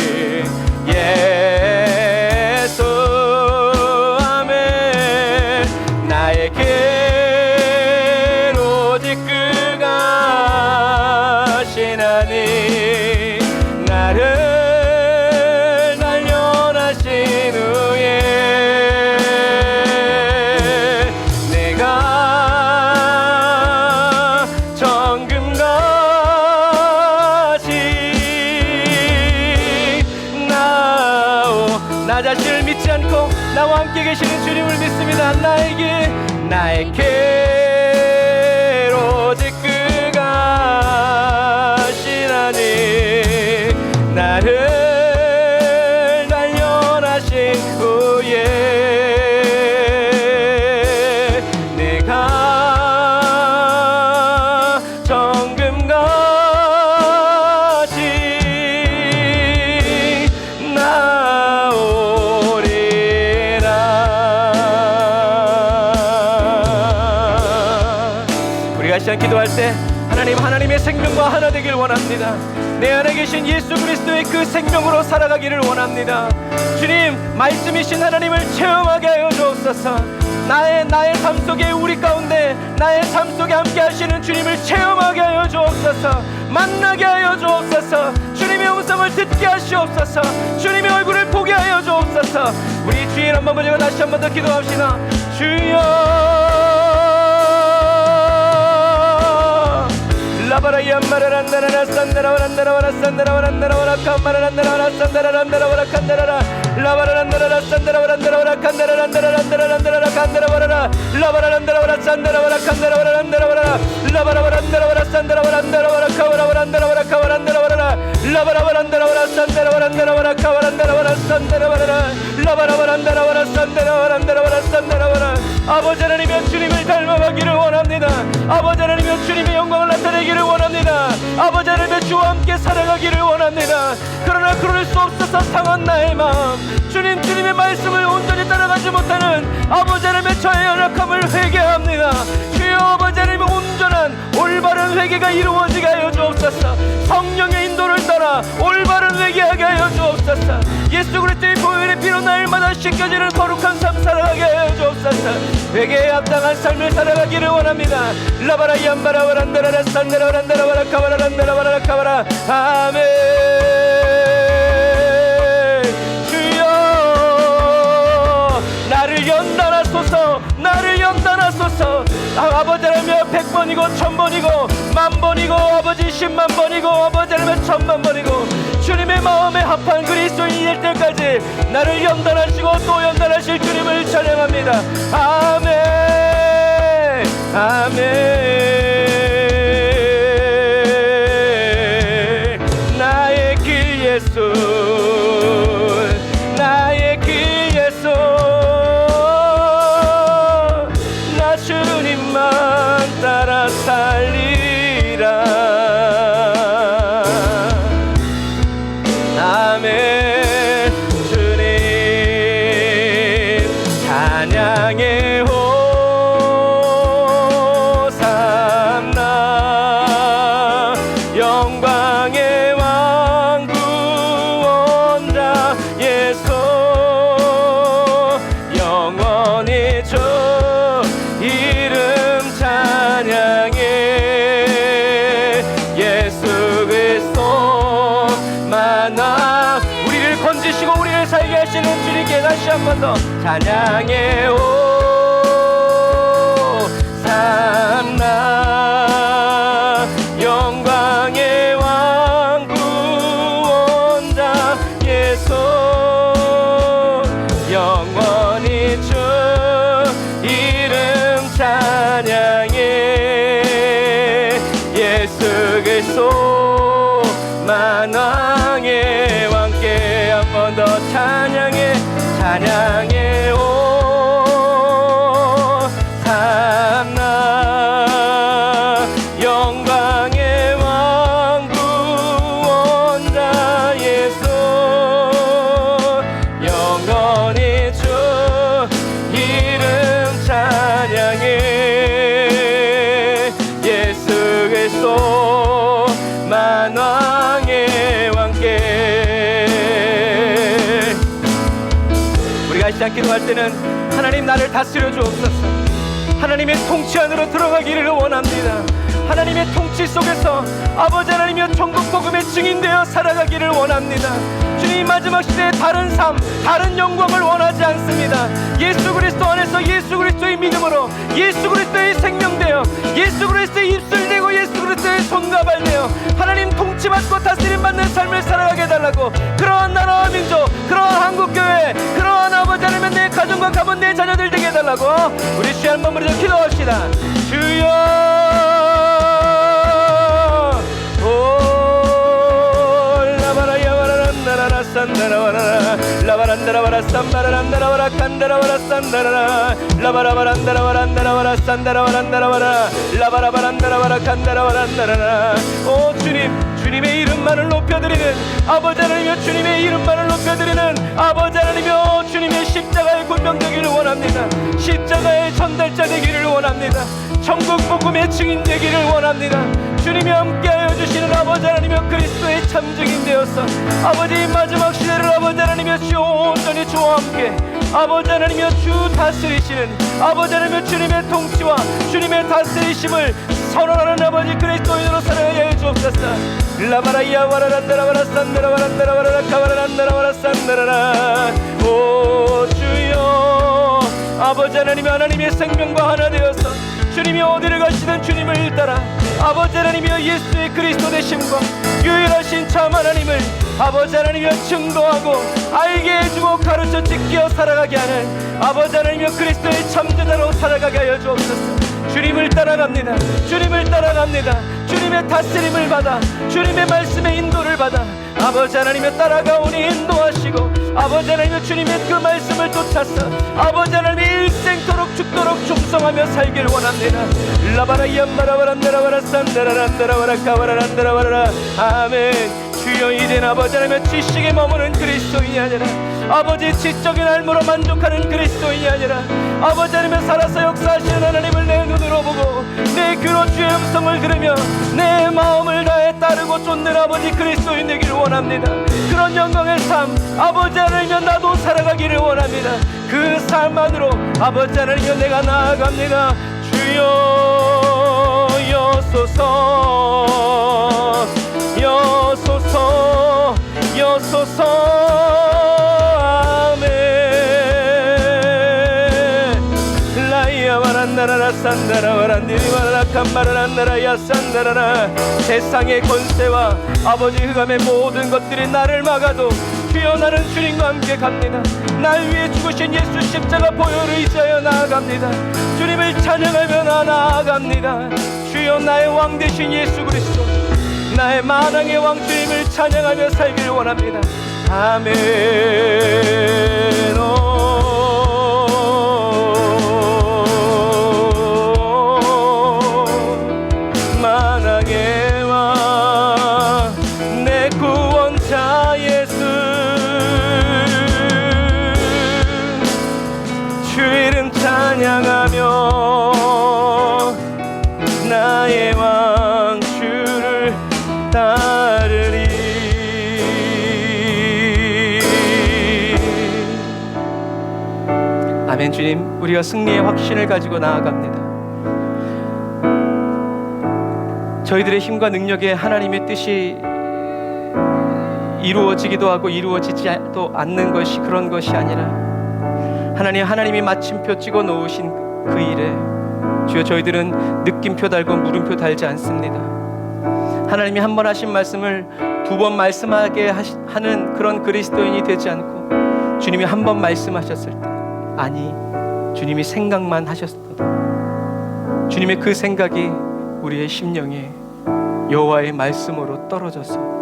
예수. 아멘. 나의 길 오직 그가 신하니 나를 단련하신 후에 내가 정금같이 나 자신을 믿지 않고 나와 함께 계시는 주님을 믿습니다. 나의 길 오직 그가 신하니 나를 단련하신 후에 내가 정금같이 나오리라. 우리가 시간 기도할 때 하나님의 생명과 하나 되길 원합니다. 내 안에 계신 예수 그리스도의 그 생명으로 살아가기를 원합니다. 주님, 말씀이신 하나님을 체험하게 하여 주옵소서. 나의 삶 속에, 우리 가운데 나의 삶 속에 함께 하시는 주님을 체험하게 하여 주옵소서. 만나게 하여 주옵소서. 주님의 음성을 듣게 하시옵소서. 주님의 얼굴을 보게 하여 주옵소서. 우리 주인 한번 보시고 다시 한번 더 기도합시다. 주여 라바라이야 마라란다라라 산다라와란다라와라 산다라와란다라와라 칸마라란다라와라 산다라란다라와라 칸다라라 라바라란다라라 산다라와란다라와라 칸다라란다라란다라란다라라 칸다라와라라 라바라란다라와라 산다라와라 칸다라와란다라와라 라바라란다라와라 산다라와란다라와라 카와라와란다라와라 카와란다라와라 라바라란다라와라 산다라와란다라와라 카와란다라와라 산다라와라 라바라란다라와라 산다라와란다라와라 산다라와라. 아버지 하나님의 주님을 닮아가기를 원합니다. 아버지 하나님의 주님의 영광을 나타내기를 원합니다. 아버지 하나님의 주와 함께 살아가기를 원합니다. 그러나 그럴 수 없어서 상한 나의 마음, 주님의 말씀을 온전히 따라가지 못하는 아버지 하나님의 저의 연약함을 회개합니다. 주여 아버지 하나님의 온전한 올바른 회개가 이루어지게 하여 주옵소서. 성령의 인도를 따라 올바른 회개하게 하여 주옵소서. 예수 그리스도의 보혈의 피로 날마다 씻겨지는 거룩한 삶 살아가게 하여 주옵소서. 회개에 합당한 삶을 살아가기를 원합니다. 라바라 얌바라와란다라라 산다라와란다라와라 카바라란다라와라 카바라. 아멘. 주여 나를 연단하소서. 나를 연단하소서. 아버지 하나님 100번이고 1000번이고 10,000번이고 아버지 100,000번이고 아버지 하나님 10,000,000번이고 주님의 마음에 합한 그리스도인이 될 때까지 나를 연단하시고 또 연단하실 주님을 찬양합니다. 아멘. 아멘. 나의 길 예수, 나의 길 예수, 나 주님만 따라 살리라. 아멘. 주님 찬양해 호산나. 영광의 왕 구원자 예수, 영원히 주 이름 찬양해. 예수 그리스도 만나 우리를 건지시고 우리를 살게 하시는 주님께 다시 한 번 더 찬양해 호산나. 영광의 왕 구원자 예수, 영원히 주 이름 찬양해. 예수 그리스도 만왕의 왕께 한 번 더 찬양해. 찬양해 마땅치 않게 할 때는 하나님 나를 다스려 주옵소서. 하나님의 통치 안으로 들어가기를 원합니다. 하나님의 통치 속에서 아버지 하나님이여 천국 복음의 증인되어 살아가기를 원합니다. 주님, 마지막 시대에 다른 삶, 다른 영광을 원하지 않습니다. 예수 그리스도 안에서 예수 그리스도의 믿음으로, 예수 그리스도의 생명되어, 예수 그리스도의 입술 되고, 예수 그리스도의 손과 발 되어 하나님 통치받고 다스림받는 삶을 살아가게 해달라고. 그러한 나라와 민족, 그러한 한국교회, 그러한 아버지 하나님 내 가정과 가문, 내 자녀들 되게 해달라고. 우리 주여 한번 부르짖어 기도합시다. 주여, 산다라와라 라바란다라와라 산바라란다라와라 칸다라와라 산다라라 라바라바란다라와란다라와라 산다라와란다라와라 라바라바란다라와라 칸다라와란다라라. 오 주님, 주님의 이름만을 높여드리는 아버지 하나님이여, 주님의 이름만을 높여드리는 아버지 하나님이여, 주님의 십자가의 군병 되기를 원합니다. 십자가의 전달자 되기를 원합니다. 천국 복음의 증인 되기를 원합니다. 주님이 함께하여 주시는 아버지 하나님이여, 그리스도의 참증인 되어서 아버지 마지막 시대를 아버지 하나님이여 주 온전히 주와 함께 아버지 하나님이여 주 다스리시는 아버지 하나님이여 주님의 통치와 주님의 다스리심을 선언하는 아버지 그리스도인으로 살아가게 하여 주옵소서. 라바라이야 와라란다라와라 산다라와란다라와라 카와라란다라와라 산다라라. 오 주여, 아버지 하나님의 생명과 하나 되어서 주님이 어디를 가시든 주님을 따라 아버지 하나님이여 예수의 그리스도 되심과 유일하신 참 하나님을 아버지 하나님이여 증거하고 알게 해주고 가르쳐 지켜 살아가게 하는 아버지 하나님이여 그리스도의 참제자로 살아가게 하여 주옵소서. 주님을 따라갑니다. 주님을 따라갑니다. 주님의 다스림을 받아 주님의 말씀의 인도를 받아 아버지 하나님의 따라가오니 인도하시고 아버지 하나님의 주님의 그 말씀을 쫓아서 아버지 하나님의 일생토록 죽도록 충성하며 살길 원합니다. 라바라 얌바라바란다라바라 산다라란다라바라 카바라란다라바라. 아멘. 주여, 이젠 아버지 하나님의 지식에 머무는 그리스도인이 아니라 아버지 지적인 삶으로 만족하는 그리스도인이 아니라 아버지 하나님의 살아서 역사하시는 하나님을 내 눈으로 보고 내 귀로 주의 음성을 들으며 내 마음을 다해 따르고 쫓는 아버지 그리스도인 되기를 원합니다. 그런 영광의 삶 아버지 하나님이여 나도 살아가기를 원합니다. 그 삶 안으로 아버지 하나님이여 내가 나아갑니다. 주여 여소서 여소서 여소서. 아멘. 라이야 와란다라라 산다라 와란디리와라 칸마라란다라야 산다라라. 세상의 권세와 아버지 흑암의 모든 것들이 나를 막아도 주여 나는 주님과 함께 갑니다. 날 위해 죽으신 예수 십자가 보혈을 의지하여 나아갑니다. 주님을 찬양하며 나아갑니다. 주여 나의 왕 되신 예수 그리스도 나의 만왕의 왕 주님을 찬양하며 살길 원합니다. 아멘. 만왕의 왕 내 구원자 예수 주 이름 찬양하며 나의 왕 주를 따르리. 아멘. 주님, 우리가 승리의 확신을 가지고 나아갑니다. 저희들의 힘과 능력에 하나님의 뜻이 이루어지기도 하고 이루어지지도 않는 것이 그런 것이 아니라 하나님이 마침표 찍어 놓으신 그 일에 주여 저희들은 느낌표 달고 물음표 달지 않습니다. 하나님이 한 번 하신 말씀을 두 번 말씀하게 하는 그런 그리스도인이 되지 않고 주님이 한 번 말씀하셨을 때 아니 주님이 생각만 하셨어도 주님의 그 생각이 우리의 심령에 여호와의 말씀으로 떨어져서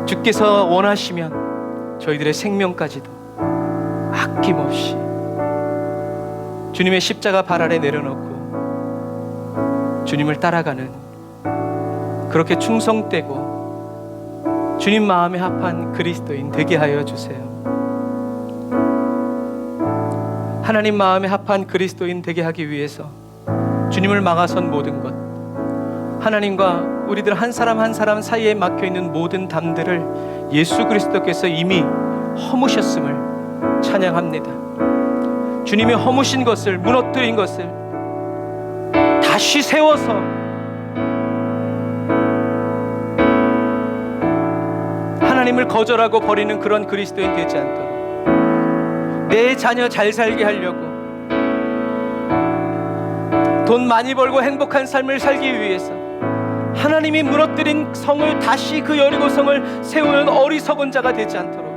주께서 원하시면 저희들의 생명까지도 아낌없이 주님의 십자가 발 아래 내려놓고 주님을 따라가는 그렇게 충성되고 주님 마음에 합한 그리스도인 되게 하여 주세요. 하나님 마음에 합한 그리스도인 되게 하기 위해서 주님을 막아선 모든 것, 하나님과 우리들 한 사람 한 사람 사이에 막혀있는 모든 담들을 예수 그리스도께서 이미 허무셨음을 찬양합니다. 주님이 허무신 것을, 무너뜨린 것을 다시 세워서 하나님을 거절하고 버리는 그런 그리스도인 되지 않도록, 내 자녀 잘 살게 하려고 돈 많이 벌고 행복한 삶을 살기 위해서 하나님이 무너뜨린 성을 다시, 그 여리고 성을 세우는 어리석은 자가 되지 않도록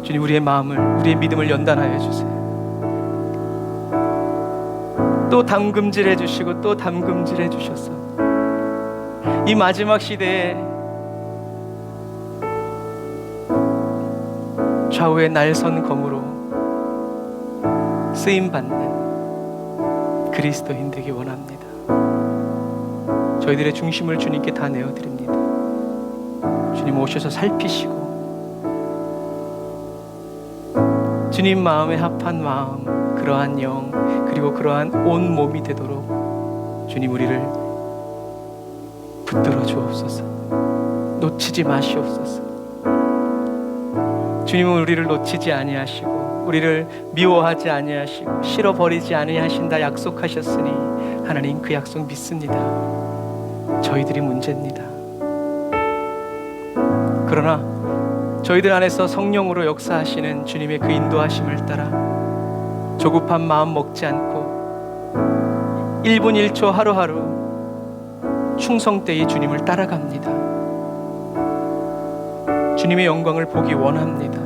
주님, 우리의 마음을, 우리의 믿음을 연단하여 주세요. 또 담금질해 주시고 또 담금질해 주셔서 이 마지막 시대에 좌우의 날선 검으로 쓰임받는 그리스도인 되기 원합니다. 저희들의 중심을 주님께 다 내어드립니다. 주님 오셔서 살피시고 주님 마음에 합한 마음, 그러한 영, 그리고 그러한 온 몸이 되도록 주님 우리를 붙들어 주옵소서. 놓치지 마시옵소서. 주님은 우리를 놓치지 아니하시고 우리를 미워하지 아니하시고 싫어버리지 아니하신다 약속하셨으니 하나님 그 약속 믿습니다. 저희들이 문제입니다. 그러나 저희들 안에서 성령으로 역사하시는 주님의 그 인도하심을 따라 조급한 마음 먹지 않고 1분 1초 하루하루 충성되이 주님을 따라갑니다. 주님의 영광을 보기 원합니다.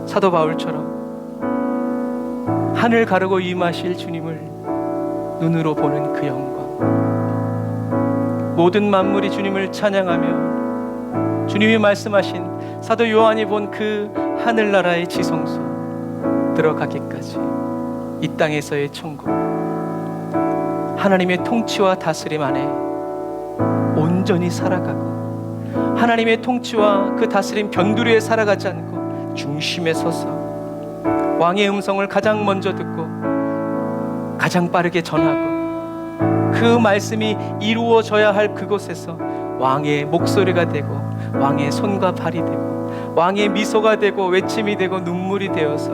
사도 바울처럼 하늘 가르고 임하실 주님을 눈으로 보는 그 영광, 모든 만물이 주님을 찬양하며 주님이 말씀하신 사도 요한이 본 그 하늘나라의 지성소 들어가기까지 이 땅에서의 천국, 하나님의 통치와 다스림 안에 온전히 살아가고 하나님의 통치와 그 다스림 변두리에 살아가지 않고 중심에 서서 왕의 음성을 가장 먼저 듣고 가장 빠르게 전하고 그 말씀이 이루어져야 할 그곳에서 왕의 목소리가 되고 왕의 손과 발이 되고 왕의 미소가 되고 외침이 되고 눈물이 되어서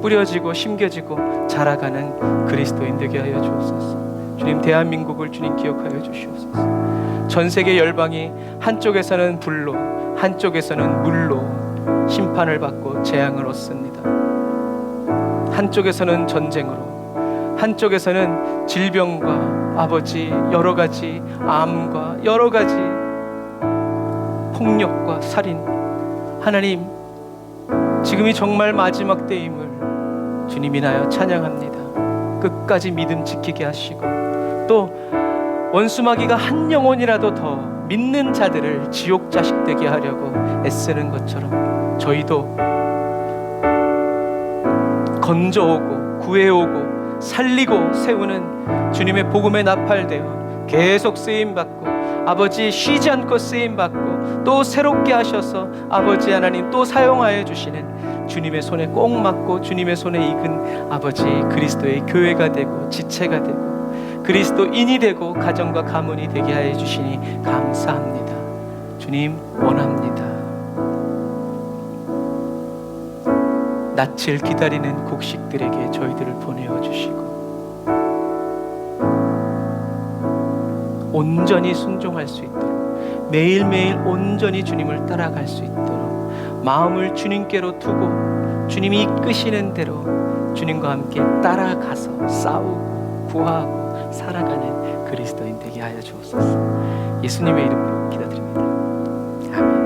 뿌려지고 심겨지고 자라가는 그리스도인 되게 하여 주옵소서. 주님, 대한민국을 주님 기억하여 주시옵소서. 전 세계 열방이 한쪽에서는 불로 한쪽에서는 물로 심판을 받고 재앙을 얻습니다. 한쪽에서는 전쟁으로, 한쪽에서는 질병과 아버지 여러 가지 암과 여러 가지 폭력과 살인. 하나님, 지금이 정말 마지막 때임을 주님 인하여 찬양합니다. 끝까지 믿음 지키게 하시고 또 원수마귀가 한 영혼이라도 더 믿는 자들을 지옥 자식 되게 하려고 애쓰는 것처럼 저희도 건져오고 구해오고 살리고 세우는 주님의 복음에 나팔되어 계속 쓰임받고 아버지 쉬지 않고 쓰임받고 또 새롭게 하셔서 아버지 하나님 또 사용하여 주시는 주님의 손에 꼭 맞고 주님의 손에 익은 아버지 그리스도의 교회가 되고 지체가 되고 그리스도인이 되고 가정과 가문이 되게 하여 주시니 감사합니다. 주님 원합니다. 낯을 기다리는 곡식들에게 저희들을 보내어 주시고 온전히 순종할 수 있도록 매일매일 온전히 주님을 따라갈 수 있도록 마음을 주님께로 두고 주님이 이끄시는 대로 주님과 함께 따라가서 싸우고 구하고 살아가는 그리스도인 되게 하여 주옵소서. 예수님의 이름으로 기도드립니다. 아멘.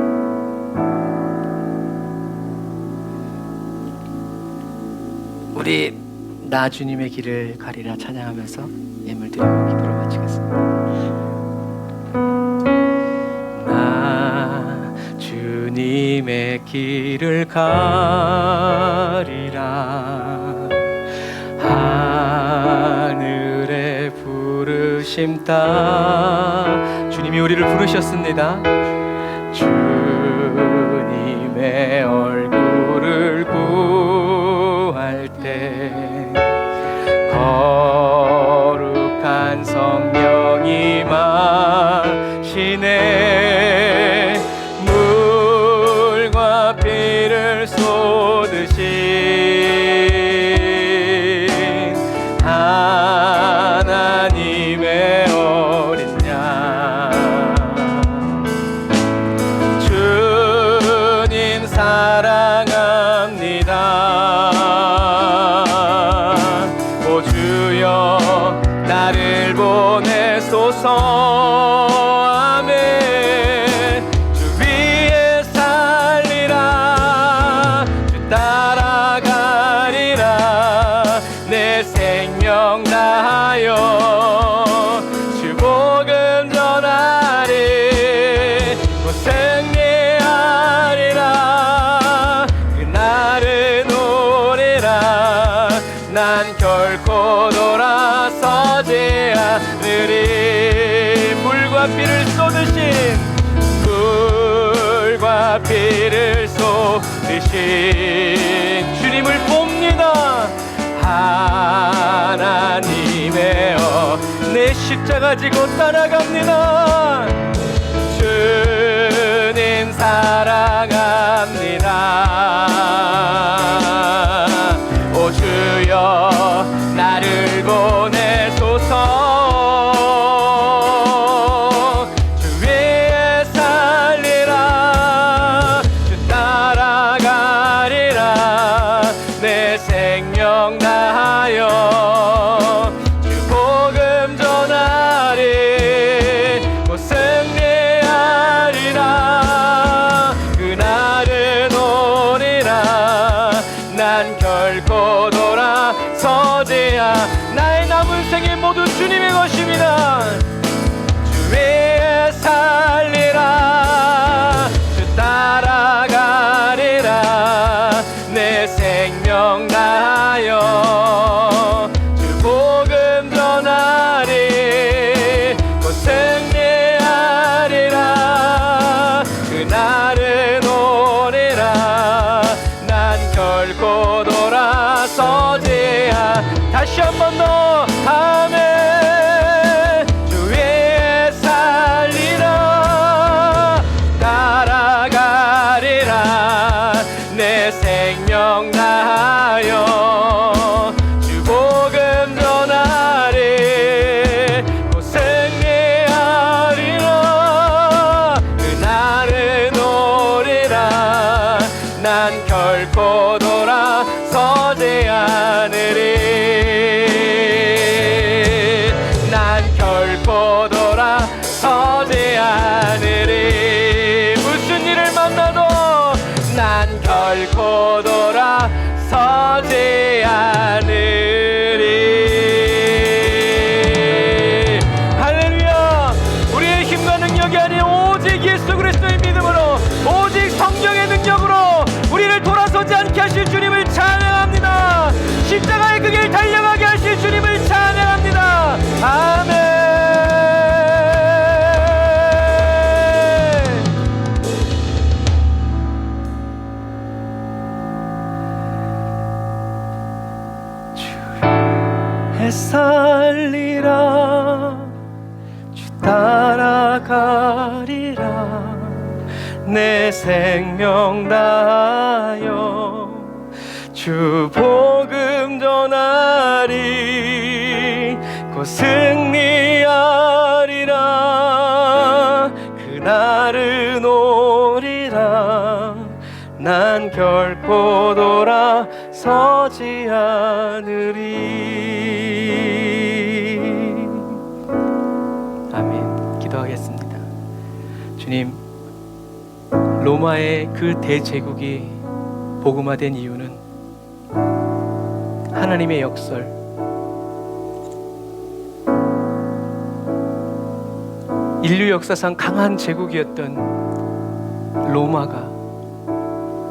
우리 나 주님의 길을 가리라 찬양하면서 예물 드리고 기도를 마치겠습니다. 나 주님의 길을 가리라 하늘에 부르심 따 주님이 우리를 부르셨습니다. 주님의 얼굴을 구할 때 거룩한 성령이 마시네 사랑합니다. 오 주여 나를 보내소서. 아멘. 주 위에 살리라. 주 따라가리라. 내 생명 다하여 주 복음 전하리. 곧 승리하리라. 그날은 오리라. 난 결코 돌아서지 않으리. 물과 피를 쏟으신 물과 피를 쏟으신 주님을 봅니다. 하나님의여 내 십자가 지고 따라갑니다. 주님 사랑합니다. 오 주여 나를 보내소서. 주 위에 살리라. 주 따라가리라. 내 생명 다하여 주 복음 전하리. 곧 승리하리라. 그날은 오리라. 난 결코 돌아서지 않으리. 나의 남은 생이 모두 주님의 것입니다. 주 위에 살리라. 주 따라가리라. 내 생명 다하여 주 복음 전하리. 곧 승리하리라. 그날은 오리라. 난 결코 돌아서지 않으리. 다시 한 번 더 아멘. 주 위에 살리라. 따라가리라. 내 생명 다하여 주 복음 전하리. 곧 승리하리라. 그날은 오리라. 난 결코 돌아서지 않으리. 결코 돌아서지 않으리. 무슨 일을 만나도 난 결코 돌아서지 않으리. 할렐루야. 우리의 힘과 능력이 아닌 오직 예수 그리스도의 믿음으로, 오직 성령의 능력으로 우리를 돌아서지 않게 하실 주님을 찬양합니다. 십자가의 그 길 달려가게 하실 주님을 찬양합니다. 아멘. 살리라. 주 따라가리라. 내 생명 다하여 주 복음 전하리. 곧 승리하리라. 그날은 오리라. 난 결코 돌아서지 않으리. 아멘. 기도하겠습니다. 주님, 로마의 그 대제국이 복음화된 이유는 하나님의 역설, 인류 역사상 강한 제국이었던 로마가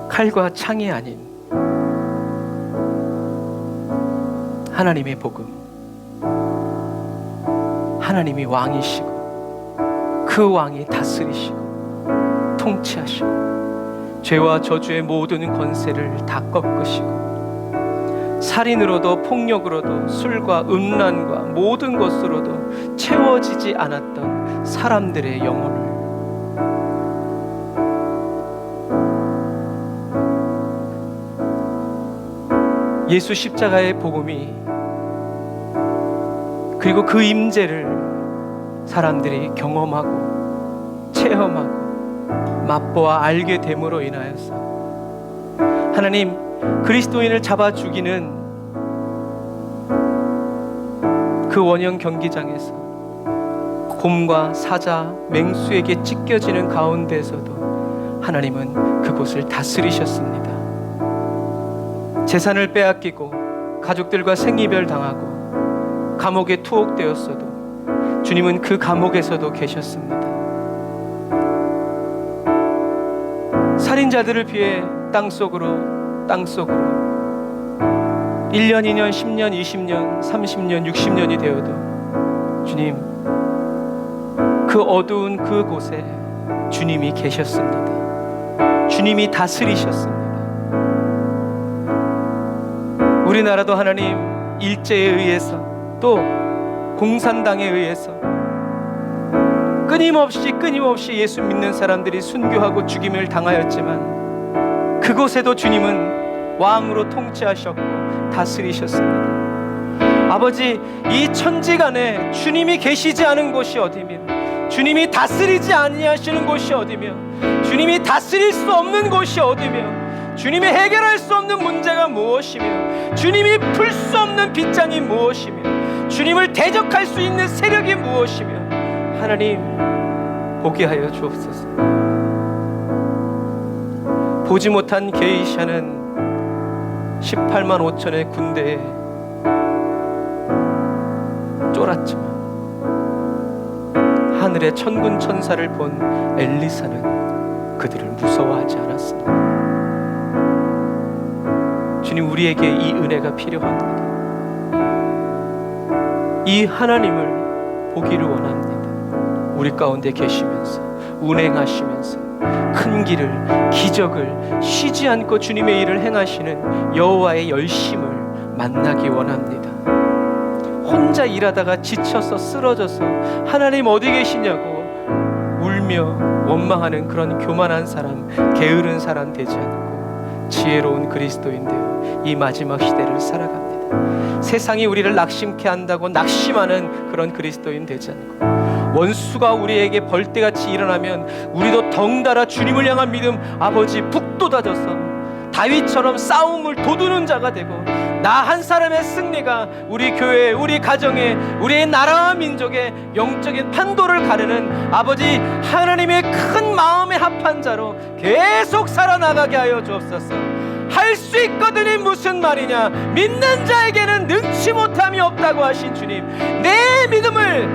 칼과 창이 아닌 하나님의 복음, 하나님이 왕이시고 그 왕이 다스리시고 통치하시고 죄와 저주의 모든 권세를 다 꺾으시고 살인으로도 폭력으로도 술과 음란과 모든 것으로도 채워지지 않았던 사람들의 영혼을 예수 십자가의 복음이, 그리고 그 임재를 사람들이 경험하고 체험하고 맛보아 알게 됨으로 인하여서 하나님, 그리스도인을 잡아 죽이는 그 원형 경기장에서 곰과 사자, 맹수에게 찢겨지는 가운데에서도 하나님은 그곳을 다스리셨습니다. 재산을 빼앗기고 가족들과 생이별 당하고 감옥에 투옥되었어도 주님은 그 감옥에서도 계셨습니다. 살인자들을 피해 땅속으로 1년, 2년, 10년, 20년, 30년, 60년이 되어도 주님, 그 어두운 그곳에 주님이 계셨습니다. 주님이 다스리셨습니다. 우리나라도 하나님, 일제에 의해서 또 공산당에 의해서 끊임없이 예수 믿는 사람들이 순교하고 죽임을 당하였지만 그곳에도 주님은 왕으로 통치하셨고 다스리셨습니다. 아버지, 이 천지간에 주님이 계시지 않은 곳이 어디며, 주님이 다스리지 아니하시는 곳이 어디며, 주님이 다스릴 수 없는 곳이 어디며, 주님이 해결할 수 없는 문제가 무엇이며, 주님이 풀 수 없는 빗장이 무엇이며, 주님을 대적할 수 있는 세력이 무엇이며, 하나님 보게 하여 주옵소서. 보지 못한 게이샤는 18만 5천의 군대에 쫄았지만 하늘의 천군 천사를 본 엘리사는 그들을 무서워하지 않았습니다. 주님, 우리에게 이 은혜가 필요합니다. 이 하나님을 보기를 원합니다. 우리 가운데 계시면서 운행하시면서 큰 길을, 기적을 쉬지 않고 주님의 일을 행하시는 여호와의 열심을 만나기 원합니다. 혼자 일하다가 지쳐서 쓰러져서 하나님 어디 계시냐고 울며 원망하는 그런 교만한 사람, 게으른 사람 되지 않고 지혜로운 그리스도인 되어 이 마지막 시대를 살아갑니다. 세상이 우리를 낙심케 한다고 낙심하는 그런 그리스도인 되지 않고, 원수가 우리에게 벌떼같이 일어나면 우리도 덩달아 주님을 향한 믿음, 아버지, 북돋아져서 다윗처럼 싸움을 도두는 자가 되고, 나 한 사람의 승리가 우리 교회, 우리 가정에, 우리의 나라와 민족의 영적인 판도를 가르는 아버지 하나님의 큰 마음에 합한 자로 계속 살아나가게 하여 주옵소서. 할 수 있거든이 무슨 말이냐, 믿는 자에게는 능치 못함이 없다고 하신 주님, 내 믿음을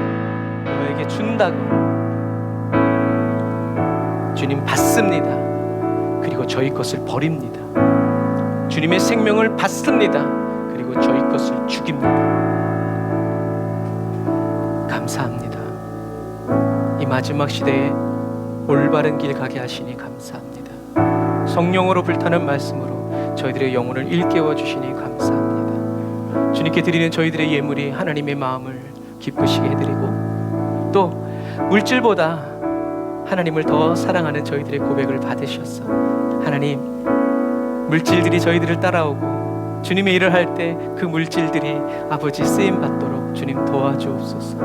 너에게 준다고 주님 받습니다. 그리고 저희 것을 버립니다. 주님의 생명을 받습니다. 그리고 저희 것을 죽입니다. 감사합니다. 이 마지막 시대에 올바른 길 가게 하시니 감사합니다. 성령으로 불타는 말씀으로 저희들의 영혼을 일깨워 주시니 감사합니다. 주님께 드리는 저희들의 예물이 하나님의 마음을 기쁘시게 해드리고, 또 물질보다 하나님을 더 사랑하는 저희들의 고백을 받으셔서 하나님, 물질들이 저희들을 따라오고 주님의 일을 할 때 그 물질들이 아버지 쓰임 받도록 주님 도와주옵소서.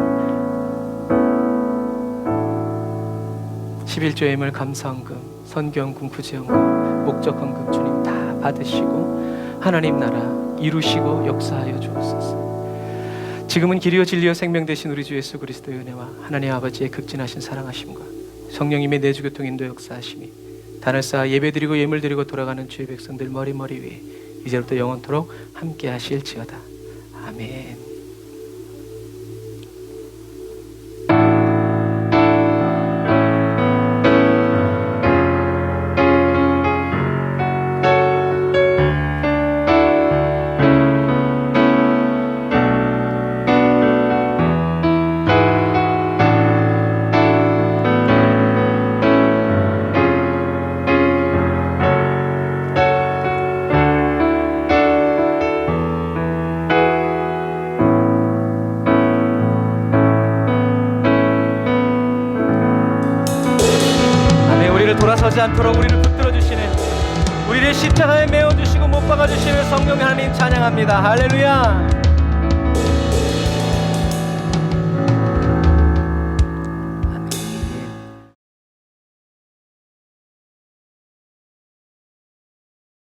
11조 예물, 감사헌금, 선교헌금, 구제헌금, 목적헌금 주님 다 받으시고 하나님 나라 이루시고 역사하여 주옵소서. 지금은 길이요 진리요 생명 되신 우리 주 예수 그리스도의 은혜와 하나님 아버지의 극진하신 사랑하심과 성령님의 내주교통 인도 역사하심이 단을 쌓아 예배드리고 예물드리고 돌아가는 주의 백성들 머리 위에 이제부터 영원토록 함께 하실지어다. 아멘. 돌아서지 않도록 우리를 붙들어 주시는, 우리를 십자가에 메어 주시고 못 박아 주시는 성령 하나님 찬양합니다. 할렐루야.